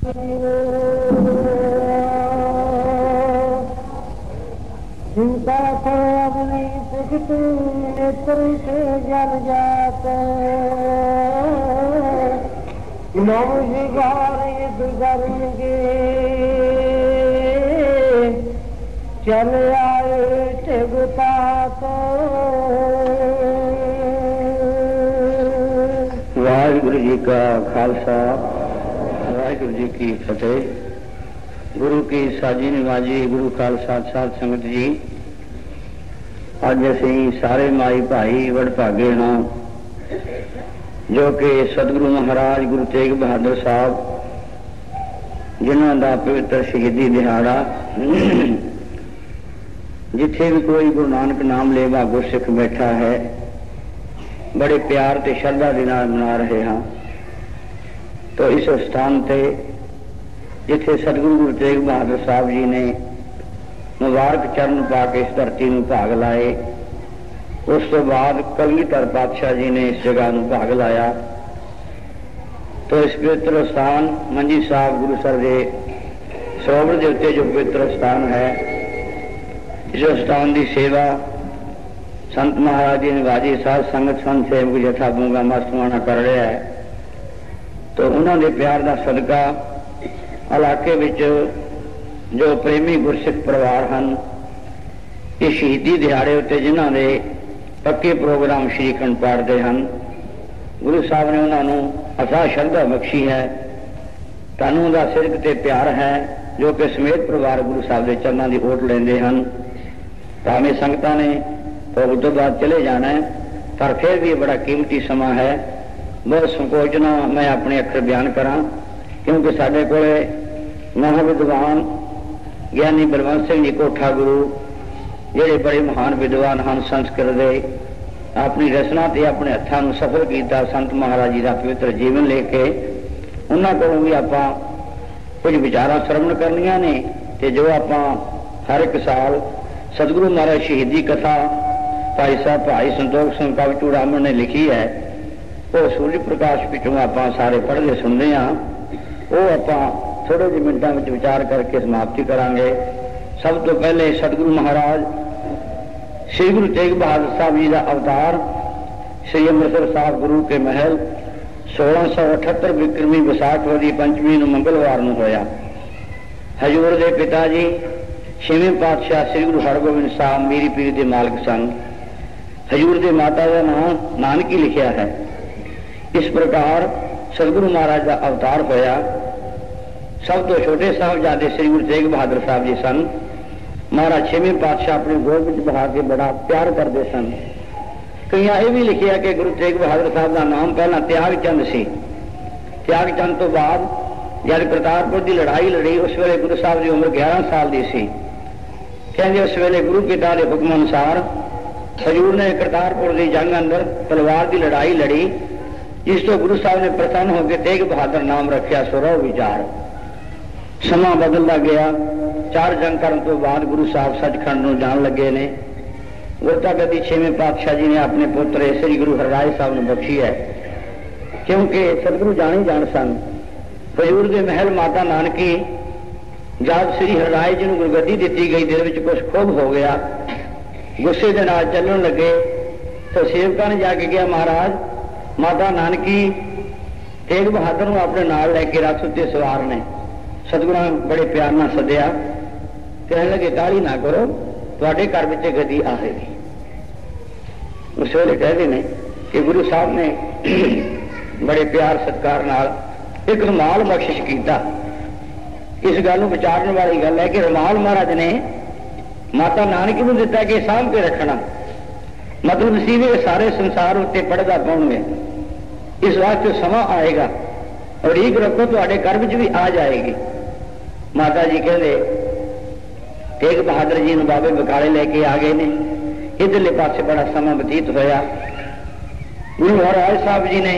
चिंता को अपनी पुखती नेत्र से जल जाते नौशिकार करेंगे चल आए टिगता तो। वाहिगुरु जी का खालसा वाहिगुरु जी की फतेह। गुरु की साजी निवाजी गुरु खालसा साध संगत जी, अज असी सारे माई भाई वडभागे हाँ जो कि सतगुरु महाराज गुरु तेग बहादुर साहब जिन्हों का पवित्र शहीदी दिहाड़ा जिथे भी कोई गुरु नानक नाम लेवा गुरसिख बैठा है बड़े प्यार ते श्रद्धा के नाल मना रहे हाँ। तो इस स्थान ते जिथे सतगुरु गुरु तेग बहादुर साहब जी ने मुबारक चरण पा के इस धरती में भाग लाए, उस तो बाद कलगीधर पातशाह जी ने इस जगह में भाग लाया। तो इस पवित्र स्थान मंजी साहब गुरुसर के सरोवर के उत्ते जो पवित्र स्थान है, इस स्थान की सेवा संत महाराज जी निवाजी साध संगत संत सेवक जथा बूंगा मस्तमाना कर रहा है। तो उन्होंने प्यार का सदका इलाके विच जो प्रेमी गुरसिख परिवार हैं ये शहीदी दिहाड़े उत्ते जिन्हों ने पक्के प्रोग्राम श्री अखंड पाठ के हैं, गुरु साहब ने उन्होंने अथाह श्रद्धा बख्शी है, तनु का सिरक ते प्यार है जो कि समेत परिवार गुरु साहब के चरणों की ओट लेंदे हैं। भावें संगतां ने भोग तो बाद चले जाना है पर फिर भी बड़ा कीमती समा है। बहुत संकोचना मैं अपने अखर बयान करा क्योंकि साढ़े को महाविद्वान ज्ञानी बलवंत सिंह जी कोठा गुरु जेडे बड़े महान विद्वान हैं संस्कृत के अपनी रचना ते अपने हत्थां नूं सफल किया संत महाराज जी का पवित्र जीवन लेके उन्होंने को भी आप कुछ विचारां श्रवण करनियां ने ते जो आप हर एक साल सतगुरु महाराज शहीदी कथा भाई साहब भाई संतोख सिंह कवि चूड़ामण ने लिखी है, वो सूर्य प्रकाश पिछों आप सारे पढ़ते सुनते हैं, वो आप थोड़े ਜਿਹੇ मिनटों में विचार करके समाप्ति करांगे। सब तो पहले सतगुरु महाराज श्री गुरु तेग बहादुर साहब जी का अवतार श्री अमृतसर साहब गुरु के महल 1678 विक्रमी विसाखवदी पंचमी मंगलवार को होया। हजूर के पिता जी छेवें पातशाह श्री गुरु हरगोबिंद साहब मीरी पीर के मालिक सन। हजूर के माता का नाम नानकी लिखा है। इस प्रकार सतगुरु महाराज का अवतार होया। सब तो छोटे साहबजादे श्री गुरु तेग बहादुर साहब जी सन। महाराज छेवें पातशाह अपने गोद में बहा के बड़ा प्यार करते सन। कई ये भी लिखा कि गुरु तेग बहादुर साहब का नाम पहला त्याग चंद सी। त्याग चंद तो बाद जब करतारपुर की लड़ाई लड़ी उस वे गुरु साहब की उम्र 11 साल की सी। कहते उस वे गुरु पिता के हुक्म अनुसार हजूर ने करतारपुर की जंग अंदर तलवार की लड़ाई लड़ी, जिस तो गुरु साहब ने प्रसन्न होकर तेग बहादुर नाम रखा। सुरव विचार समा बदलता गया। 4 जंग करने तो बाद गुरु साहब सचखंड को जान लगे ने। गुरता गद्दी छेवें पातशाह जी ने अपने पुत्र श्री गुरु हरराय साहब ने बख्शी है, क्योंकि सतगुरु जान ही जान सन। हजूर के महल माता नानकी जब श्री हरराय जी को गुरगद्दी दी गई, दिल में कुछ क्षोभ हो गया, गुस्से के नाल चलन लगे। तो सेवका ने जाके कहा महाराज माता नानकी तेग बहादुर को अपने नाल लैके रथ उत्ते सवार ने। सतगुरु ने बड़े प्यार न सद्या, कहने लगे काली ना करो, तुहाडे घर विच गद्दी आएगी। उस वेले कहते हैं कि गुरु साहब ने बड़े प्यार सत्कार नाल एक रुमाल बख्शिश किया। इस गल को विचारने वाली गल है कि रुमाल महाराज ने माता नानकी को दिता कि सामभ के रखना, मतलब सी भी सारे संसार उत्ते पढ़दा पाउणगे। इस वास्ते समा आएगा और ठीक रखो तुहाडे घर विच भी आ जाएगी। माता जी कहते तेग बहादुर जी बाबे बकाले लेके आ गए ने। इधरले पासे बड़ा समा बतीत होया। गुरु हरराय साहब जी ने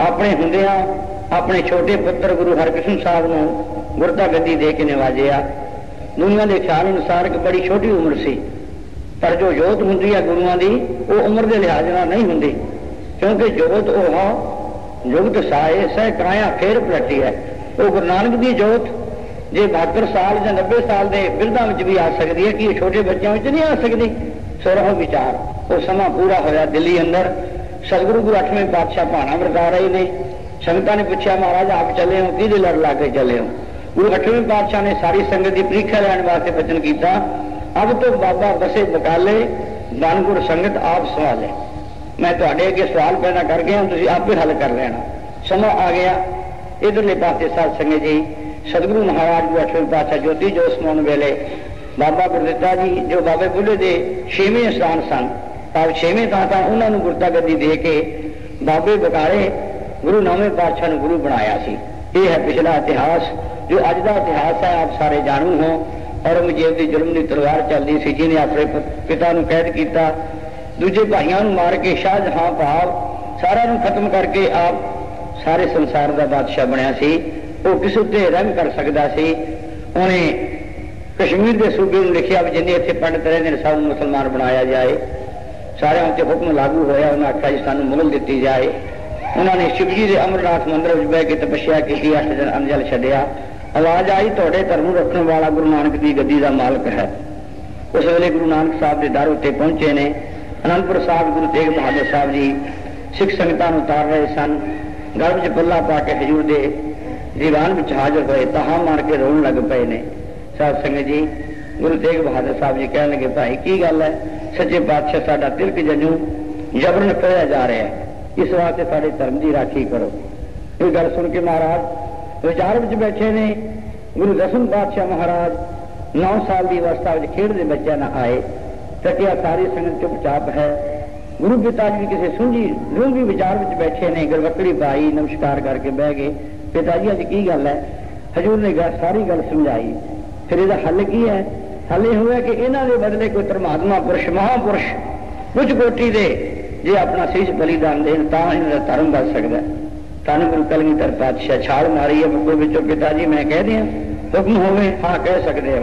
अपने हुंदिया अपने छोटे पुत्र गुरु हरकृष्ण साहब को गुरता गद्दी दे के नवाजिया। दुनिया के ख्याल अनुसार एक बड़ी छोटी उम्र सी, पर जो जोत होंदी है गुरुओं की वो उम्र के लिहाज नाल नहीं होंदी, क्योंकि जोत वह जुगत साए सह कराया फेर पलटी है। वो गुरु नानक की जोत जे 72 साल या 90 साल के बिरधां विच भी आ सकती है कि छोटे बच्चों में नहीं आ सकती। सो रहो विचार वो समा पूरा होया दिल्ली अंदर सतगुरु गुरु 8वें पातशाह भाना वरता रहे ने। संगतां ने पूछा महाराज आप चले हो कि लड़ ला के चले हो? गुरु 8वें पातशाह ने सारी संगत की परीक्षा लैण वास्ते वचन किया, अब तो बाबा बसे बकाले दानगुर संगत आप सवाले, मैं तुहाडे अगे सवाल पैदा कर गया तुसीं आपे हल कर लेना। समा आ गया। इधरले पासे साध संगत जी सतगुरु महाराज गुरु 8वें पातशाह ज्योति जोत समाउण वेले बाबा गुरदित्ता जी जो बाबे बुढ़े के 6वें स्थान सन, अब 6वें था उन्होंने गुरता गद्दी दे के बाबे बकाले गुरु 9वें पातशाह ने गुरु बनाया सी। ये है पिछला इतिहास जो अज का इतिहास है। आप सारे जानू हो। औरंगजेब की जुल्म की तलवार चलती सी जिन्हें अपने पिता को कैद किया, दूजे भाइयों मार के शाहजहां भाव सारा खत्म करके आप सारे संसार का बादशाह बनया सी। वो किस उत्ते रहम कर सकता सी। उन्हें कश्मीर के सूबे में लिखा भी जिन्हें इतने पंडित रहते सब मुसलमान बनाया जाए। सारे उत्ते हुक्म लागू होया। उन्हें आख्या जी सानू मुगल दी जाए। उन्होंने शिवजी के अमरनाथ मंदिर में बह के तपस्या की, 8 दिन अंजल छड्या। आवाज आई थोड़े धर्म रखने वाला गुरु नानक की गद्दी का मालक है। उस वेले गुरु नानक साहब के दर उत्ते पहुंचे ने। आनंदपुर साहब गुरु तेग बहादुर साहब जी सिख संगतां नूं उतार रहे सन। गल च पल्ला पा के हजूर दे दीवान में हाजिर हुए, तहा मार के रोन लग पे ने। साध संगत जी गुरु तेग बहादुर साहब जी कहने लगे भाई की गल है? सच्चे पातशाह साडा तिलक जजू जबरन खोया जा रहा है, इस वास्ते साडे धर्म की राखी करो। ये गल सुन के महाराज विचार में बैठे ने। गुरु 10वें पातशाह महाराज 9 साल की अवस्था में खेडते बच्चे ना आए। तकिया सारी संगत चुपचाप है। गुरु पिता जी किसी सुंझी डूंघी विचार में बैठे ने। गलवकड़ी पाई, नमस्कार करके बह गए। पिताजी अज की गल है? हजूर ने सारी गल समझाई। फिर इसका हल की है? हल यह हुआ कि इन्हों के बदले कोई परमात्मा पुरुष महापुरुष कुछ कोटि दे जे अपना शीश बलिदान देन तां इन्हां दा धर्म बच सकता है। धन गुरु कलगीधर पातशाह छाल मारी है बुक्कल विचों, पिताजी मैं कह दिया हुक्म होवे? हाँ कह सकते हो।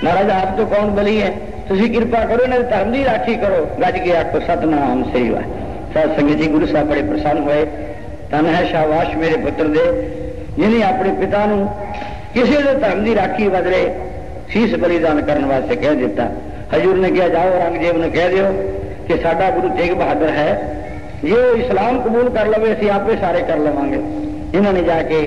महाराज आप तो कौन बली है, तुसी कृपा करो इन्हां दे धर्म की राखी करो। गज के आखो सतनाम सही है। साध संगत जी गुरु साहब बड़े प्रसन्न हुए। धन है शाबाश मेरे पुत्र दे जिन्हें अपने पिता नूं किसी के धर्म की राखी बदले शीश बलिदान करने वास्ते कह दिता। हजूर ने कहा जाओ औरंगजेब ने कह दियो कि साडा गुरु तेग बहादुर है, जे इस्लाम कबूल कर लवे असीं आपे सारे कर लवांगे। इन्होंने जाके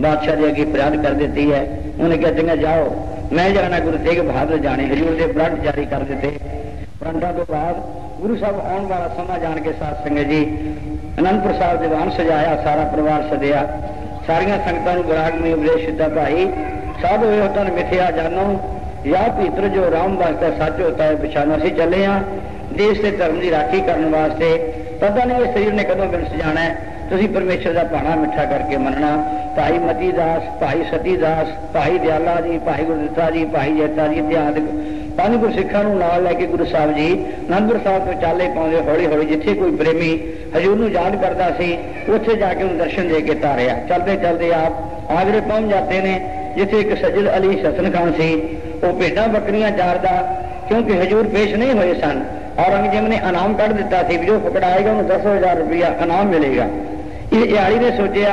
बादशाह जी अगे फरियाद कर दी है। उन्हें कहा चंगा जाओ मैं जाना गुरु तेग बहादुर जाने। हजूर के ब्लड जारी कर दिते। ब्लडा तो बाद गुरु साहब आने वाला समा जान के साथ संगत जी आनंदपुर साहब दीवान सजाया, सारा परिवार सदिया, सारिया संगतां नूं विराग में उपदेश दिता भाई साध होए तन मिथ्या जानो या भीतर जो राम वास्ते सच होता है पछानो। असीं चले हाँ देश के धर्म की राखी करने वास्ते। पता नहीं इस शरीर ने कदों बिनस जाना है। तुसीं परमेश्वर का भाणा मिठा करके मनना। भाई मती दास, भाई सती दास, भाई दयाला जी, भाई गुरदित्ता जी, भाई जैता जी इत्यादि 5 गुरु सिखां नूं नाल लैके गुरु साहब जी आनंदपुर साहब तो चाले पाउंदे हौली हौली जिथे कोई प्रेमी हजूर नूं याद करता सी उत्थे जाके उन्हें दर्शन दे के तारिया। चलते चलते आप आगरे पहुंच जाते ने जिथे एक सज्जद अली ससन खान सी। वो भेडां बकरियां चारदा क्योंकि हजूर पेश नहीं हुए सन। औरंगजेब ने इनाम कढ़ दिता सी जो पकड़ाएगा उन्हें 10,000 रुपया इनाम मिलेगा। इस यारी ने सोचा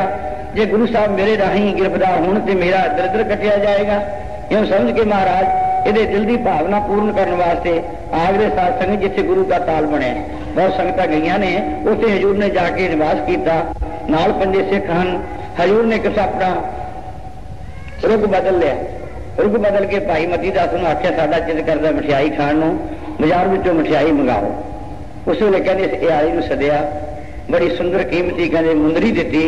जे गुरु साहब मेरे राही गिरफ्तार होने से मेरा दरिद्र कटिया जाएगा। यूं समझ के महाराज ये दिल की भावना पूर्ण करने वास्ते आगरे साध संगत जिथे गुरु का ताल बने बहुत संगत गई ने उत्थे हजूर ने जाके निवास किया। नाल 5 सिख हैं। हजूर ने किस अपना रुख बदल लिया। रुख बदल के भाई मती दास ने आख्या साडा चित करदा मिठाई खाण नूं बाजार विचों मिठाई मंगाओ। उस वेले कहते इस यारी नूं सदिया, बड़ी सुंदर कीमती कहते मुंदरी दी,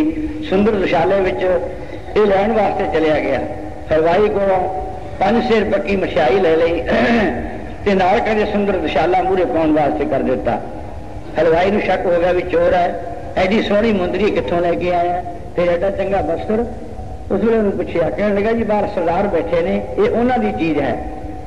सुंदर दुशाले विच ये लैण वास्ते चलिया गया। हलवाई को 5 सेर पक्की मिठाई ले ली ते नाल कहते सुंदर दुशाला मूहरे पाउण वास्ते कर दिता। हलवाई नूं शक हो गया भी चोर है, एडी सोहनी मुंदरी कित्थों लैके आया ते एडा चंगा बस्तर। उस वेले उन्होंने पूछा, कहने लगा जी बाहर सरदार बैठे ने ये उन्हां दी चीज है।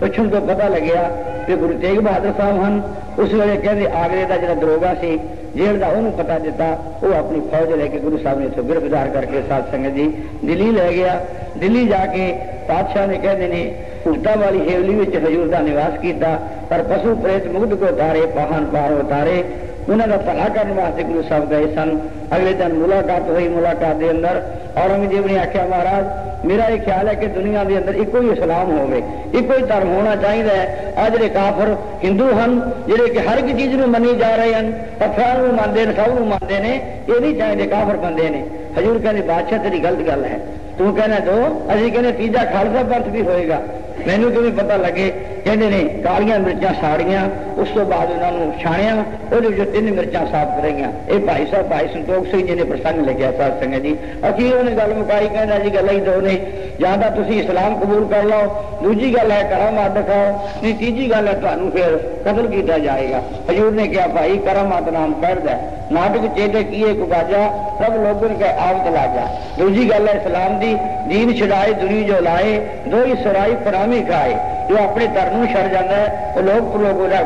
पुछण तो पता लग्या कि गुरु तेग बहादुर साहब हैं। उस वेले कहते आगरे का जो दरोगा सी जेल का उन्होंने पता दिता, वो अपनी फौज लेके गुरु साहब ने इतों गिरफ्तार करके साध संगत जी दिल्ली ले गया। दिल्ली जाके पातशाह ने कहते ने भूता वाली हेवली में हजूर का निवास किया। पर पशु प्रेत मुग्ध को उतारे, पाहन पार उतारे उन्होंने भला करने वास्ते गुरु साहब गए सन। अगले दिन मुलाकात हुई, मुलाकात के अंदर औरंगजेब ने आख्या महाराज मेरा ये ख्याल है कि दुनिया के अंदर एको ही इस्लाम होवे, एको ही धर्म होना चाहिए है। आ जिहड़े काफर हिंदू हैं जिहड़े कि हर एक चीज मनी जा रहे हैं, पत्थर मानते हैं, सब मानते हैं, ये नहीं चाहिए, काफर बंदे ने। हजूर कहते बादशाह तेरी गलत गल है, तू कहना दो असी कहने तीजा खालसा पंथ भी होएगा, मैनू क्यों पता लगे। कहते ने कालियां मिर्चा साड़ियां, उस तो बाद उन्होंने छाणिया, वो 3 मिर्चा साफ करेंगे। ये भाई साहब भाई संतोख सिंह जी ने प्रसंग लिखा साध संगत जी। अखीर उन्हें गल मुकाई, कहना जी गल ही दो ने, या तो तुम इस्लाम कबूल कर लो, दूजी गल है करामात दिखाओ, नहीं तीजी गल है तुहानू फिर कतल किया जाएगा। हजूर ने कहा भाई करामात नाम कर दे, नाटक चेते किए कुगाजा, सब लोगों के आवत लाजा। दूजी गल है इस्लाम दी, दीन छुड़ाए दुनी जो लाए, दो ही सराई फरामी खाए। जो अपने धर्म छड़ जाता है वो लोग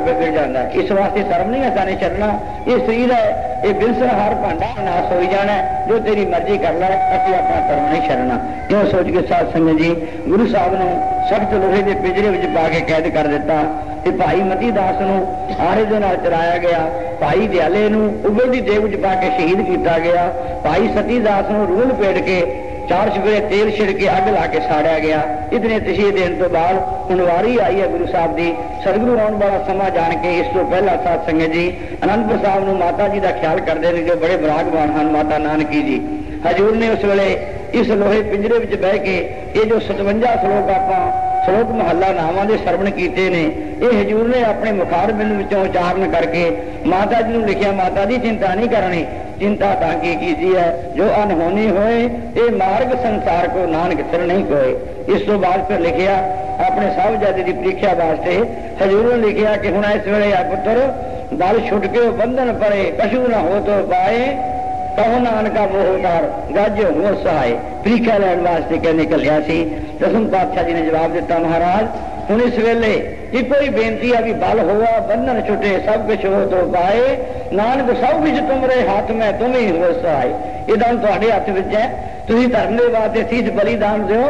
बिगड़ जाता है। इस वास्ते धर्म नहीं असाने छड़ना, ये शरीर है, ये बिलसर हर भांडा नाश हो जाना है, जो तेरी मर्जी कर लै, असं अपना धर्म नहीं छड़ना। क्यों सोच के साथ संगत जी गुरु साहब ने सख्त लोहे के पिंजरे में पा के कैद कर दिता। भाई मती दास नूं आरे दे नाल चराया गया, भाई दयाले नूं उबल दी देग च पा के शहीद किया गया, भाई सती दास नूं रूह लपेट के 4 चुफेरे तेल छिड़के अग ला के साड़िया गया। इतने तशीह देने तो बाद हुण वारी आई है गुरु साहब की। सतगुरु आने वाला समा जान के इस तो पहला साध संगत जी आनंदपुर साहब नूं माता जी का ख्याल करते हैं, जो बड़े बरागवान हैं माता नानकी जी। हजूर ने उस वेले इस लोहे पिंजरे में बह के ये जो 57 श्लोक आप श्लोक महला नावां दे सरवण कीते ने, ये हजूर ने अपने मुखार बिंद विचों उचारण करके माता जी ने लिखिया, माता जी चिंता नहीं करनी, चिंता ताकि कीजिए है जो अनहोनी होए, ये मार्ग संसार को नानक सिर नहीं कोए। इस तो बाद फिर लिखिया अपने साहबजादे की परीक्षा वास्ते हजूर ने लिखिया कि हुण इस वेले आ पुत्र दल छुट के बंधन पड़े, कछु ना हो तो पाए, कहो नानका मोह उतार गज हो सहाय। परीक्षा लैन वास्ते कहने निकलिया सी। 10वें पातशाह जी ने जवाब दिता महाराज हुण इस वेले एको ही बेनती है कि बल होआ बंधन छुटे सब कुछ हो तो पाए, नानक सब कुछ तुमरे हाथ में तुम ही हो सहाय। ये दान तुहाडे हथ विच है, तुसीं धर्म के वास्ते सीस बलिदान दो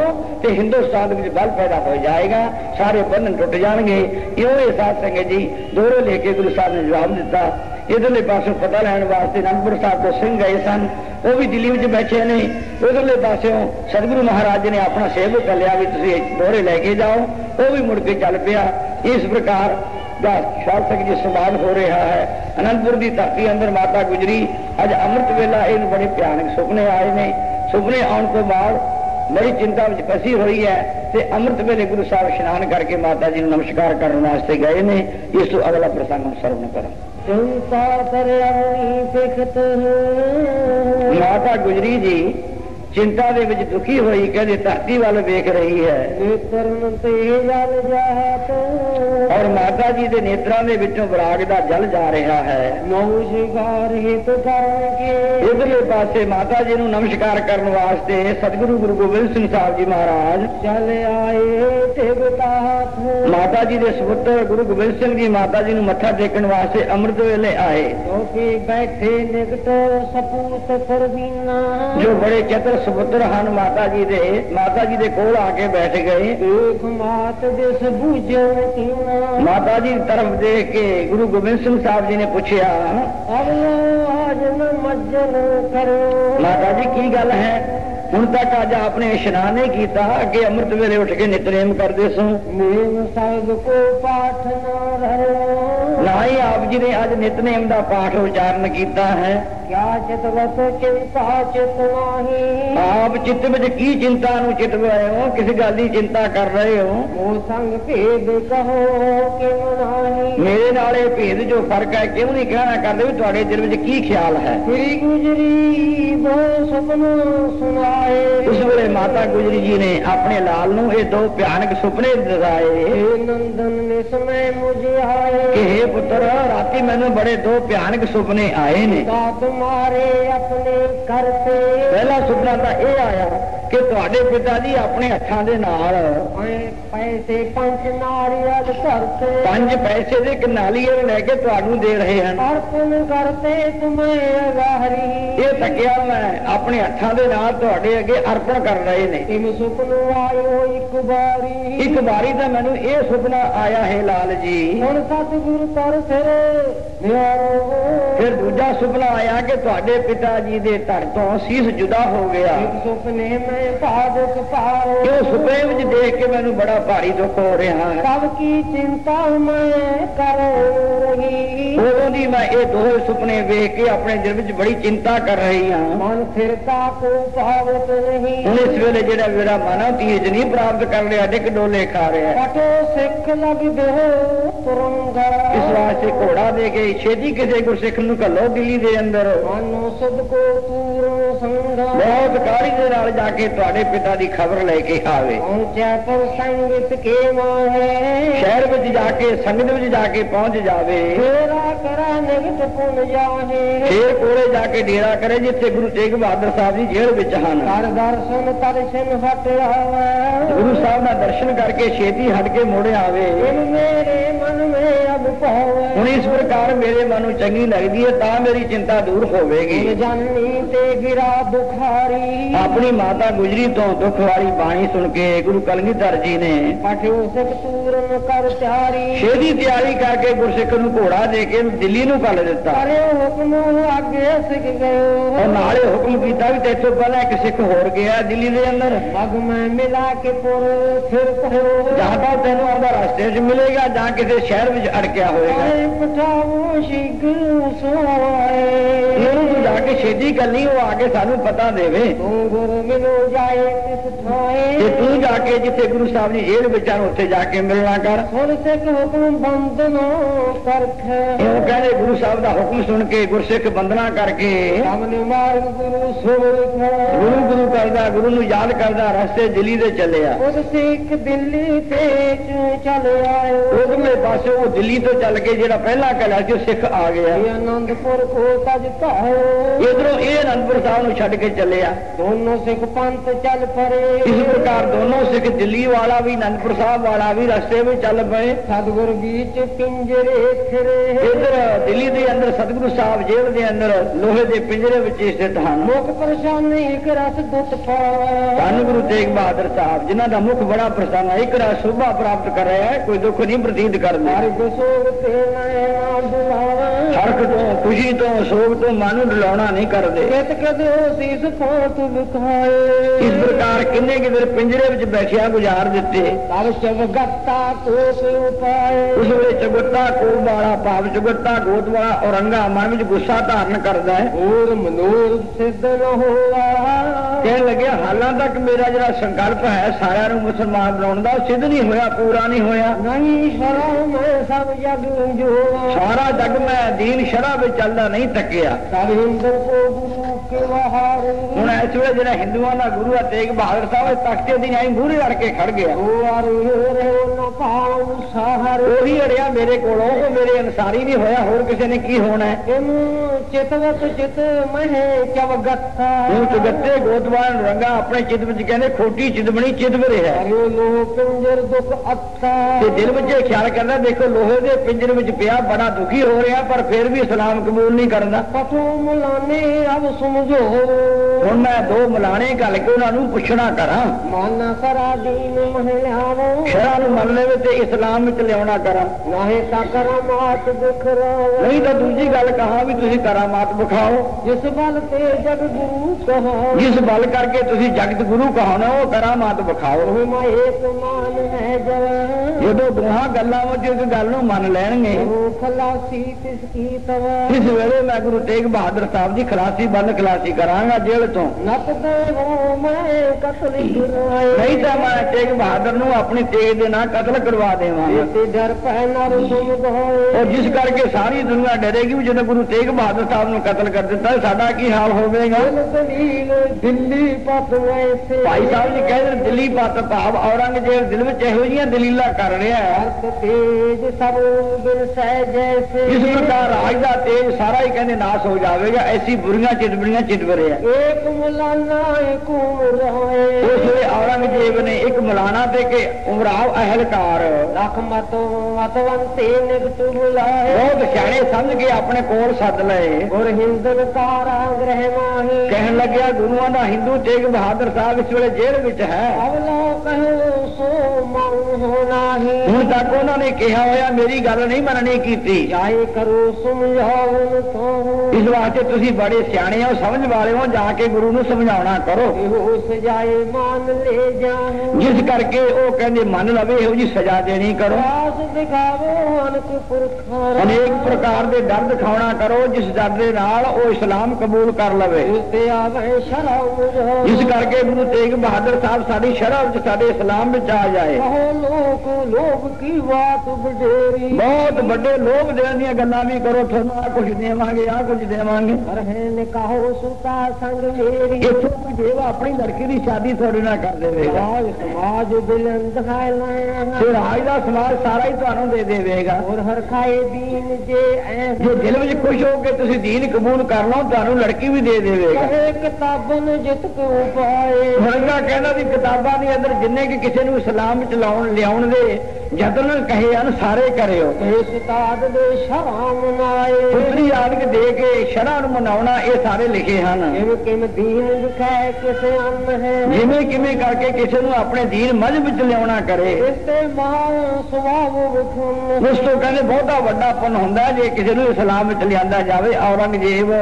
तो हिंदुस्तान में बल पैदा हो जाएगा, सारे बंधन टुट जाएंगे। इहो ये साध संगत जी दोहरे लेके गुरु साहब ने जवाब दिता। इधरले पासों पता लैन वास्ते आनंदपुर साहब तो सिंह गए सन, वो भी दिल्ली में बैठे ने। उधरले पासों सतगुरु महाराज ने अपना सेवक लिया भी तुसीं दोहरे लैके जाओ, वो भी मुड़ के चल पिया। इस प्रकार का शासक जी संवाद हो रहा है। आनंदपुर की धरती अंदर माता गुजरी अज अमृत वेला इन बड़े भयानक सुपने आए ने। सुपने आने तो बाद बड़ी चिंता में फसी हुई है, ते अमृत वेले गुरु साहब स्नान करके माता जी को नमस्कार करने वास्ते गए ने। इस तो अगला प्रसंग हम श्रवण करें। चिंता कर माता गुजरी जी चिंता दे विच दुखी हुई, कहते धरती वाल वेख रही है और माता जी के नेत्रों के विचों विराग का जल जा रहा है। इधरले पासे माता जी को नमस्कार करने वास्ते सतगुरु गुरु गोबिंद सिंह साहब जी महाराज चल आए। माता जी के सुपुत्र गुरु गोबिंद सिंह जी माता जी को मत्था टेकने वास्ते अमृत वेले आए। बैठे निकट सपूत परवीना, जो बड़े चतुर सुपुत्र हैं माता जी दे कोल आके बैठ गए। एक मात दिस बूझो माता जी तरफ देख के गुरु गोबिंद सिंह साहब जी ने पूछा, आज न मज्जन करो। माता जी की गल है, हुण तक अज आपने स्नान नहीं किया, अगे अमृत वेले उठ के नितनेम करते सो। को पाठ ना ही आप जी ने अज नितनेम का पाठ उच्चारण किया है। क्या चितवत चिंता चितना ही, आप चित्त में की चिंता नु चित रहे हो, किस गल की चिंता कर रहे हो। वो संग भेद कहो क्यों नहीं, मेरे नाले भेद जो फर्क है क्यों नहीं कहना करते भी तुहाडे दिल में की ख्याल है। श्री गुजरी वो सपना सुनाए। उस वेले माता गुजरी जी ने अपने लाल नू ये 2 भयानक सुपने दिखाए। नंदन ने समय मुझे आए कि हे पुत्र राती मैंने बड़े 2 भयानक सुपने आए ने। तुम्हारे अपने करते पहला सुपना तो यह आया कि कि तुहाडे पिता जी अपने हत्थां दे नाल पैसे पंच नारियल करते 5 पैसे दे एक नालियर लेके तुहानू दे रहे हैं। अर्पण करते तुम्हें अगारी ये तकिया मैं अपने हत्थां दे नाल तुहाडे अगे अर्पण कर रहे ने। तिम सुपनो आयो एक बारी एक बारी तो मैनू ये सुपना आया है लाल जी, हुण सतगुरु तर फिरे न्यारो फिर दूजा सुपना आया कि तुहाडे पिता जी दे धड़ तो सीस जुदा हो गया। एक सुपने में पादुक पारो क्यों सुपने विच देख के मैनू बड़ा भारी दुख हो रहा है। सबकी चिंता मैं कर रही उदों दी मैं ये दोहे सुपने वेख के अपने दिल विच बड़ी चिंता कर रही हाँ। मन फिरता को पावत नहीं हुण इस वेले जिहड़ा मेरा मन तीज नहीं प्राप्त कर लिया, डिक डोले खा रहा है। कटो सिख लग दे तुरंगा इस वास्ते घोड़ा दे के छेती किसी गुरसिख नूं घल्लो दिल्ली दे अंदर। मानो सुध को तूरो संगा बहुत काली दे नाल जाके तुहाडे पिता दी खबर लेके आवे। पहुंचा पर संगत के माहे शहर विच जाके संगत विच जाके पहुंच जावे। तेरा करा निगट पुन जाहे शेर कोले जाके डेरा करे जिथे गुरु तेग बहादुर साहब जी जेल विच हन। कर दर्शन दर्शन हट आवे गुरु साहब ना दर्शन करके छेती हट के मुड़ आवे। इन मेरे मन में अब पावे हुण इस प्रकार मेरे मन नूं चंगी लगदी है तां मेरी चिंता दूर होवेगी। जानी ते गिरा बुखारी अपनी माता गुजरी तो दुख वाली बाणी सुन के गुरु कलगीधर जी ने पठो सिख पूरन कर चारी छेती तैयारी करके गुरसिख नूं घोड़ा दे के दिल्ली नूं घल दिता। करे हुक्म आगे सिख गयो और नाले हुक्म किया भी तेरे पहले एक सिख होर गया दिल्ली दे अंदर। मग में मिला के पुर फिर जहां तक तेन आपका रास्ते च मिलेगा जहां किसी शहर में अड़किया होएगा पठाओ शीघ्र सोए तू जाके छेती करनी वो आगे सानू पता देवे। तू गुरु मिलो जाए तिस ठाए ते तू जाके जिथे गुरु साहब जी जेल विचार उत्थे जाके मिलना कर। सुन सिख हुक्म बंदनो करखे वो कहते गुरु साहब का हुक्म सुन के गुरसिख बंदना करके सामने मार्ग गुरु सोर गुरु गुरु करदा गुरु नू याद करदा रस्ते दिल्ली दे चलिया। खुद सिख दिल्ली ते चल आयो उधरले पासे वो दिल्ली तो चल के जेड़ा पहला कहला सी सिख आ गया। ये आनंदपुर को तजता है इधरों ये आनंदपुर साहब नू छड्ड के चलिया। दोनों सिख पंथ चल पड़े इस प्रकार दोनों सिख दिल्ली वाला भी आनंदपुर साहब वाला भी रास्ते में चल पे। सतगुरु बीच पिंजरे फिरे इधर दिल्ली के अंदर सतगुरु साहब जेल के अंदर लोहे के पिंजरे में स्थित हैं। मुख परेशानी एक रस दुत धन गुरु तेग बहादुर साहब जिन्हों का मुख बड़ा प्रसन्न है, एक रस शोभा प्राप्त कर रहा है, कोई दुख नहीं प्रतीत कर हर्क तो खुशी तो शोक तो मन डुलाना नहीं करते। इस प्रकार किन्ने किधर पिंजरे में बैठिया गुजार दिते। उस वे चुगता कोप वाला भाव चुगता गोत वाला औरंगा मन में गुस्सा धारण करता है और मनोरथ सिद्ध न होगा। कह लगे हालां तक मेरा जरा संकल्प है सारा मुसलमान बनाने का सिद्ध नहीं होया, पूरा नहीं होया। नहीं शरा में सब जग जो सारा जग में दीन शरा में चलता नहीं थकिया। हिंदू को गुरु के बहार हुण इस वे जो हिंदुओं का गुरु है तेग बहादुर साहब तख्ते दी आई मूहरे अड़ के खड़ गया। वही अड़िया मेरे को मेरे अनुसारी नहीं होया, होर किसी ने की होना है। चितवत चित महे चवगत्ता चुगत्ते गोतवाल रंगा अपने चित में कहते खोटी चितमणी चित में रहा पिंजर दुख अच्छा दिल में ख्याल करना देखो लोहे के पिंजर में पिया बड़ा दुखी हो रहा पर फिर भी इस्लाम कबूल नहीं करना। पठो मुलाने अब समझो हुण मैं दो मुलाने गल के उन्होंने पुछना करा माना सरा दीन महिलाओं शरा नूं मन लेवे ते इस्लाम में लियाउणा करा नाहे तां करामात दिखराओ नहीं तो दूजी गल कहा भी तुसीं करामात विखाओ जिस बल ते जग गुरु कहो जिस बल करके तुसीं जगत गुरु कहो ना वो करामात विखाओ। मैं एक मान है जवान जो दोहां गल्लां विच इस गल नूं मन लैणगे खलासी तिसकी तवा इस वेले मैं गुरु तेग बहादुर साहब दी खलासी बंद खलासी करांगा जेल तो नप दे मैं कतल नहीं तो मैं तेग बहादुर नूं अपनी तेग दे नाल कतल करवा देवांगा। डर पैना और जिस करके सारी दुनिया डरेगी भी जो गुरु तेग बहादुर साहब नूं कतल कर दिता साडा की हाल होवेगा। दिल्ली पत वैसे भाई साहब जी कह रहे दिल्ली पत भाव औरंगजेब दिल में इहो जिहियां दलीलां कर रहा है तेज सब जैसे इस प्रकार राज का तेज सारा ही कहते नाश हो जाएगा। ऐसी बुरियां चितबड़ियां चितवरे एक एक मुलाना एक उमराए उस वे औरंगजेब ने एक मुलाना ते के उमराव अहलकार लख मतवंते निकट बुलाए बहुत सियाने समझ के अपने कोल सद लए और हिंदन कारा ग्रह माही कहन लग्या गुरुआं दा हिंदू तेग बहादुर साहब इस वेले जेल विच है अवलो कहो सो मऊ होना ही हुण तक उन्हां ने कहा होया मेरी गल नहीं मननी कीती चाहे करो समझावन तो इस वास्ते तुसी बड़े सियाने हो समझ वाले हो जाके गुरु नूं समझाउणा करो हो सजाए मान ले जाऊं जिस करके वो कहंदे मन लवे इहो जी सजा देनी करो रास दिखावो अनक पुरखा अनेक प्रकार दे डर दिखाउणा करो जिस डर दे नाल वो इस्लाम कबूल कर लवे ते आवे शराब जिस करके गुरु तेग बहादुर साहब साडी शरह विच साडे इस्लाम विच आ जाए कहो लोग लोभ की बात बडेरी बहुत बड़े लोभ देने दी गल्लां भी करो तुहानू आ कुछ देवांगे आ कुछ देवांगे रहने कहो सुता संग मेरी इत्थों कोई देव अपनी लड़की की शादी थोड़ी ना कर देवेगा समाज बुलंद खाए फिर आज का समाज सारा ही तुहानू दे देवेगा और हर खाए दीन जे जो दिल में खुश हो के तुसी दीन कबूल कर लो तुहानू लड़की भी दे देवेगा कहे किताबन जित को पाए मुरंगा कहना भी किताबां दे अंदर जिन्ने कि किसी नू इस्लाम च लाउण लियाउण दे जतन कहे अन सारे करियो उस्ताद दे शराम नाए पुत्री आदि दे के शरह नू मनाउणा ये सारे लिखे हैं किम दीन दिखाए किसे अन्न है जिमें किमें करके किसी नू अपने दीन मजहब च लियाउणा करे इसते महान स्वभाव विखुन उस तो कहते बहुता वड्डा पुन हुंदा जे किसी नू इस्लाम च लिआंदा जावे औरंगजेब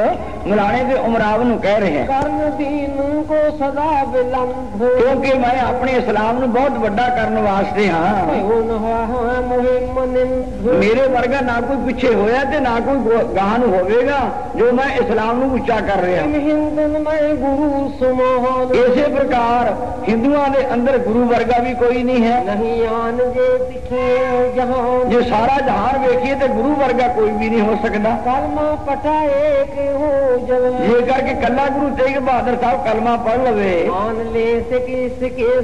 मुलाने दे उमराव नू कह रहे हैं कर्म दीन को सदा विलंब क्योंकि मैं अपने इस्लाम नू बहुत वड्डा करने वास्ते हाँ मेरे वर्गा ना कोई पिछे होया ते ना कोई गाह नू होवेगा जो मैं इस्लाम नू उच्चा कर रहा गुरु सुमोहन इसे प्रकार हिंदुओं के अंदर गुरु वर्गा भी कोई नहीं है नहीं आन जे दिखे जहान जो सारा जहान वेखिए तो गुरु वर्गा कोई भी नहीं हो सकता कलमा पटाए के हो जब ये करके कला गुरु तेग बहादुर साहब कलमा पढ़ लवे मान ले सके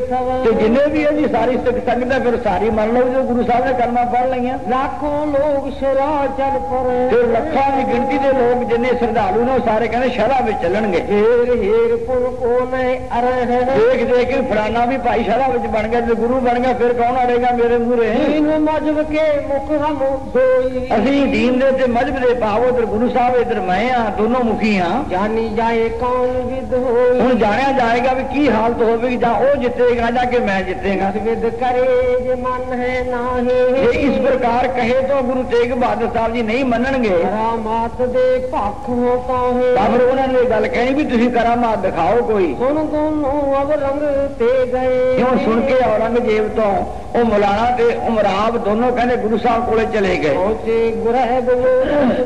सब तो जिन्हें भी है जी सारी संगत फिर सारी मान लो जो गुरु साहब ने कलमा पढ़ लिया लाखों लोग शराह चल पड़े फिर लखा की गिनती के लोग जिन्हें श्रद्धालु ने सारे कहने शराह में चलणगे हेर हेर पुन को देख देख फलाना भी भाई शराह में बन गया जो गुरु बन गया फिर कौन अड़ेगा मेरे मूरे मजहब के मुकरम दोई असी दीन दे ते मजहब दे पावो इधर गुरु साहब इधर मैं हाँ दोनों मुखी हाँ जानी जाए कौन विद होई हुण जानिया जाएगा भी की हालत होगी जा ओ जितेगा जाके मैं जितेगा विद करे जे मन है नाही ये इस प्रकार कहे तो गुरु तेग बहादुर साहब जी नहीं मनणगे करामात दे पक्ष होता है पर उन्होंने गल कहनी भी तुसी करामात दिखाओ कोई सुन दोनों अब रंग ते गए क्यों सुन के औरंगजेब तो वो मुलाना ते उमराव दोनों कहने गुरु साहब कोले चले गए पहुंचे गुरहब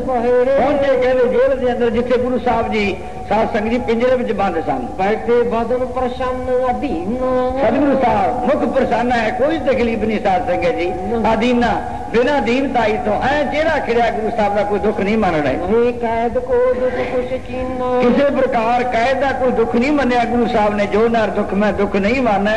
पहुंचे कहते जेल के अंदर जिथे गुरु साहब जी साध संग जी पिंजरे में बंद सन बैठे बदन प्रसन्न अधीन सदगुरु साहब मुख प्रसन्न है कोई तकलीफ नहीं साध संगत जी अधीना बिना दीनताई तो ऐ चेहरा खिड़िया गुरु साहब का कोई दुख नहीं मन रहे नहीं कैद को दुख कुछ कीना किसी प्रकार कैद का कोई दुख नहीं मनिया गुरु साहब ने जो नर दुख में दुख नहीं माना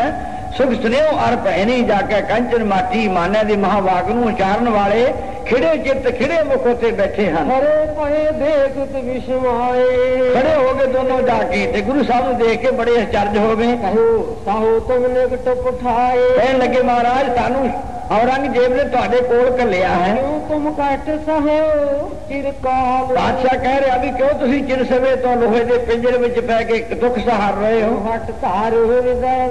सुख सुनेओ अर भैनी जाके कंचन माटी माने दी महावाग नूं उचारण वाले खिड़े चित्त खिड़े मुख से बैठे हैं खड़े पए देख विस्माए खड़े हो गए दोनों जाके ते गुरु साहब देख के बड़े आश्चर्य हो गए कहो साहो तुमने टप उठाए कहने लगे महाराज सानू औरंगजेब ने तुहाडे कोल घल्लिया है क्यों तुम कट सहो चिरकाल बादशाह कह रहे अभी क्यों तुसी चिर सवे तो लोहे दे पिंजरे विच पै के दुख सहार रहे हो हट धार हृदय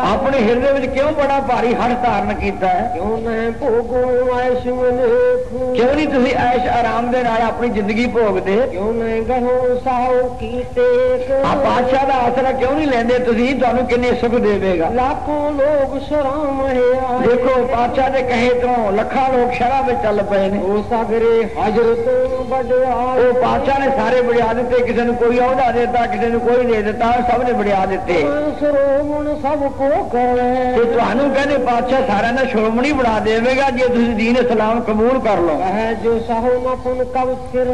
अपने हृदय विच क्यों बड़ा भारी हट धारण कीता है क्यों मैं भोगो ऐश मने क्यों नहीं तुसी ऐश आराम दे नाल अपनी जिंदगी भोगदे क्यों नहीं गहो साहो की टेक बादशाह दा आसरा क्यों नहीं लेंदे तुसी तुहानू किन्ने सुख देवेगा लाखों लोग शराम है देखो बादशाह दे कहे तो लखा लोग शराब में चल पे ने ओ सागरे हजरत बड़िया वो बादशाह ने सारे बढ़िया दिते किसी ने कोई औहदा देता किसी ने कोई नहीं देता सब ने बढ़िया दिते श्रोमण सबको करे ते तुहानू कहने बादशाह सारा ने श्रोमणी बना देवेगा जे तुसी दीन इस्लाम कबूल कर लो है जो साहो ना पुन कब फिर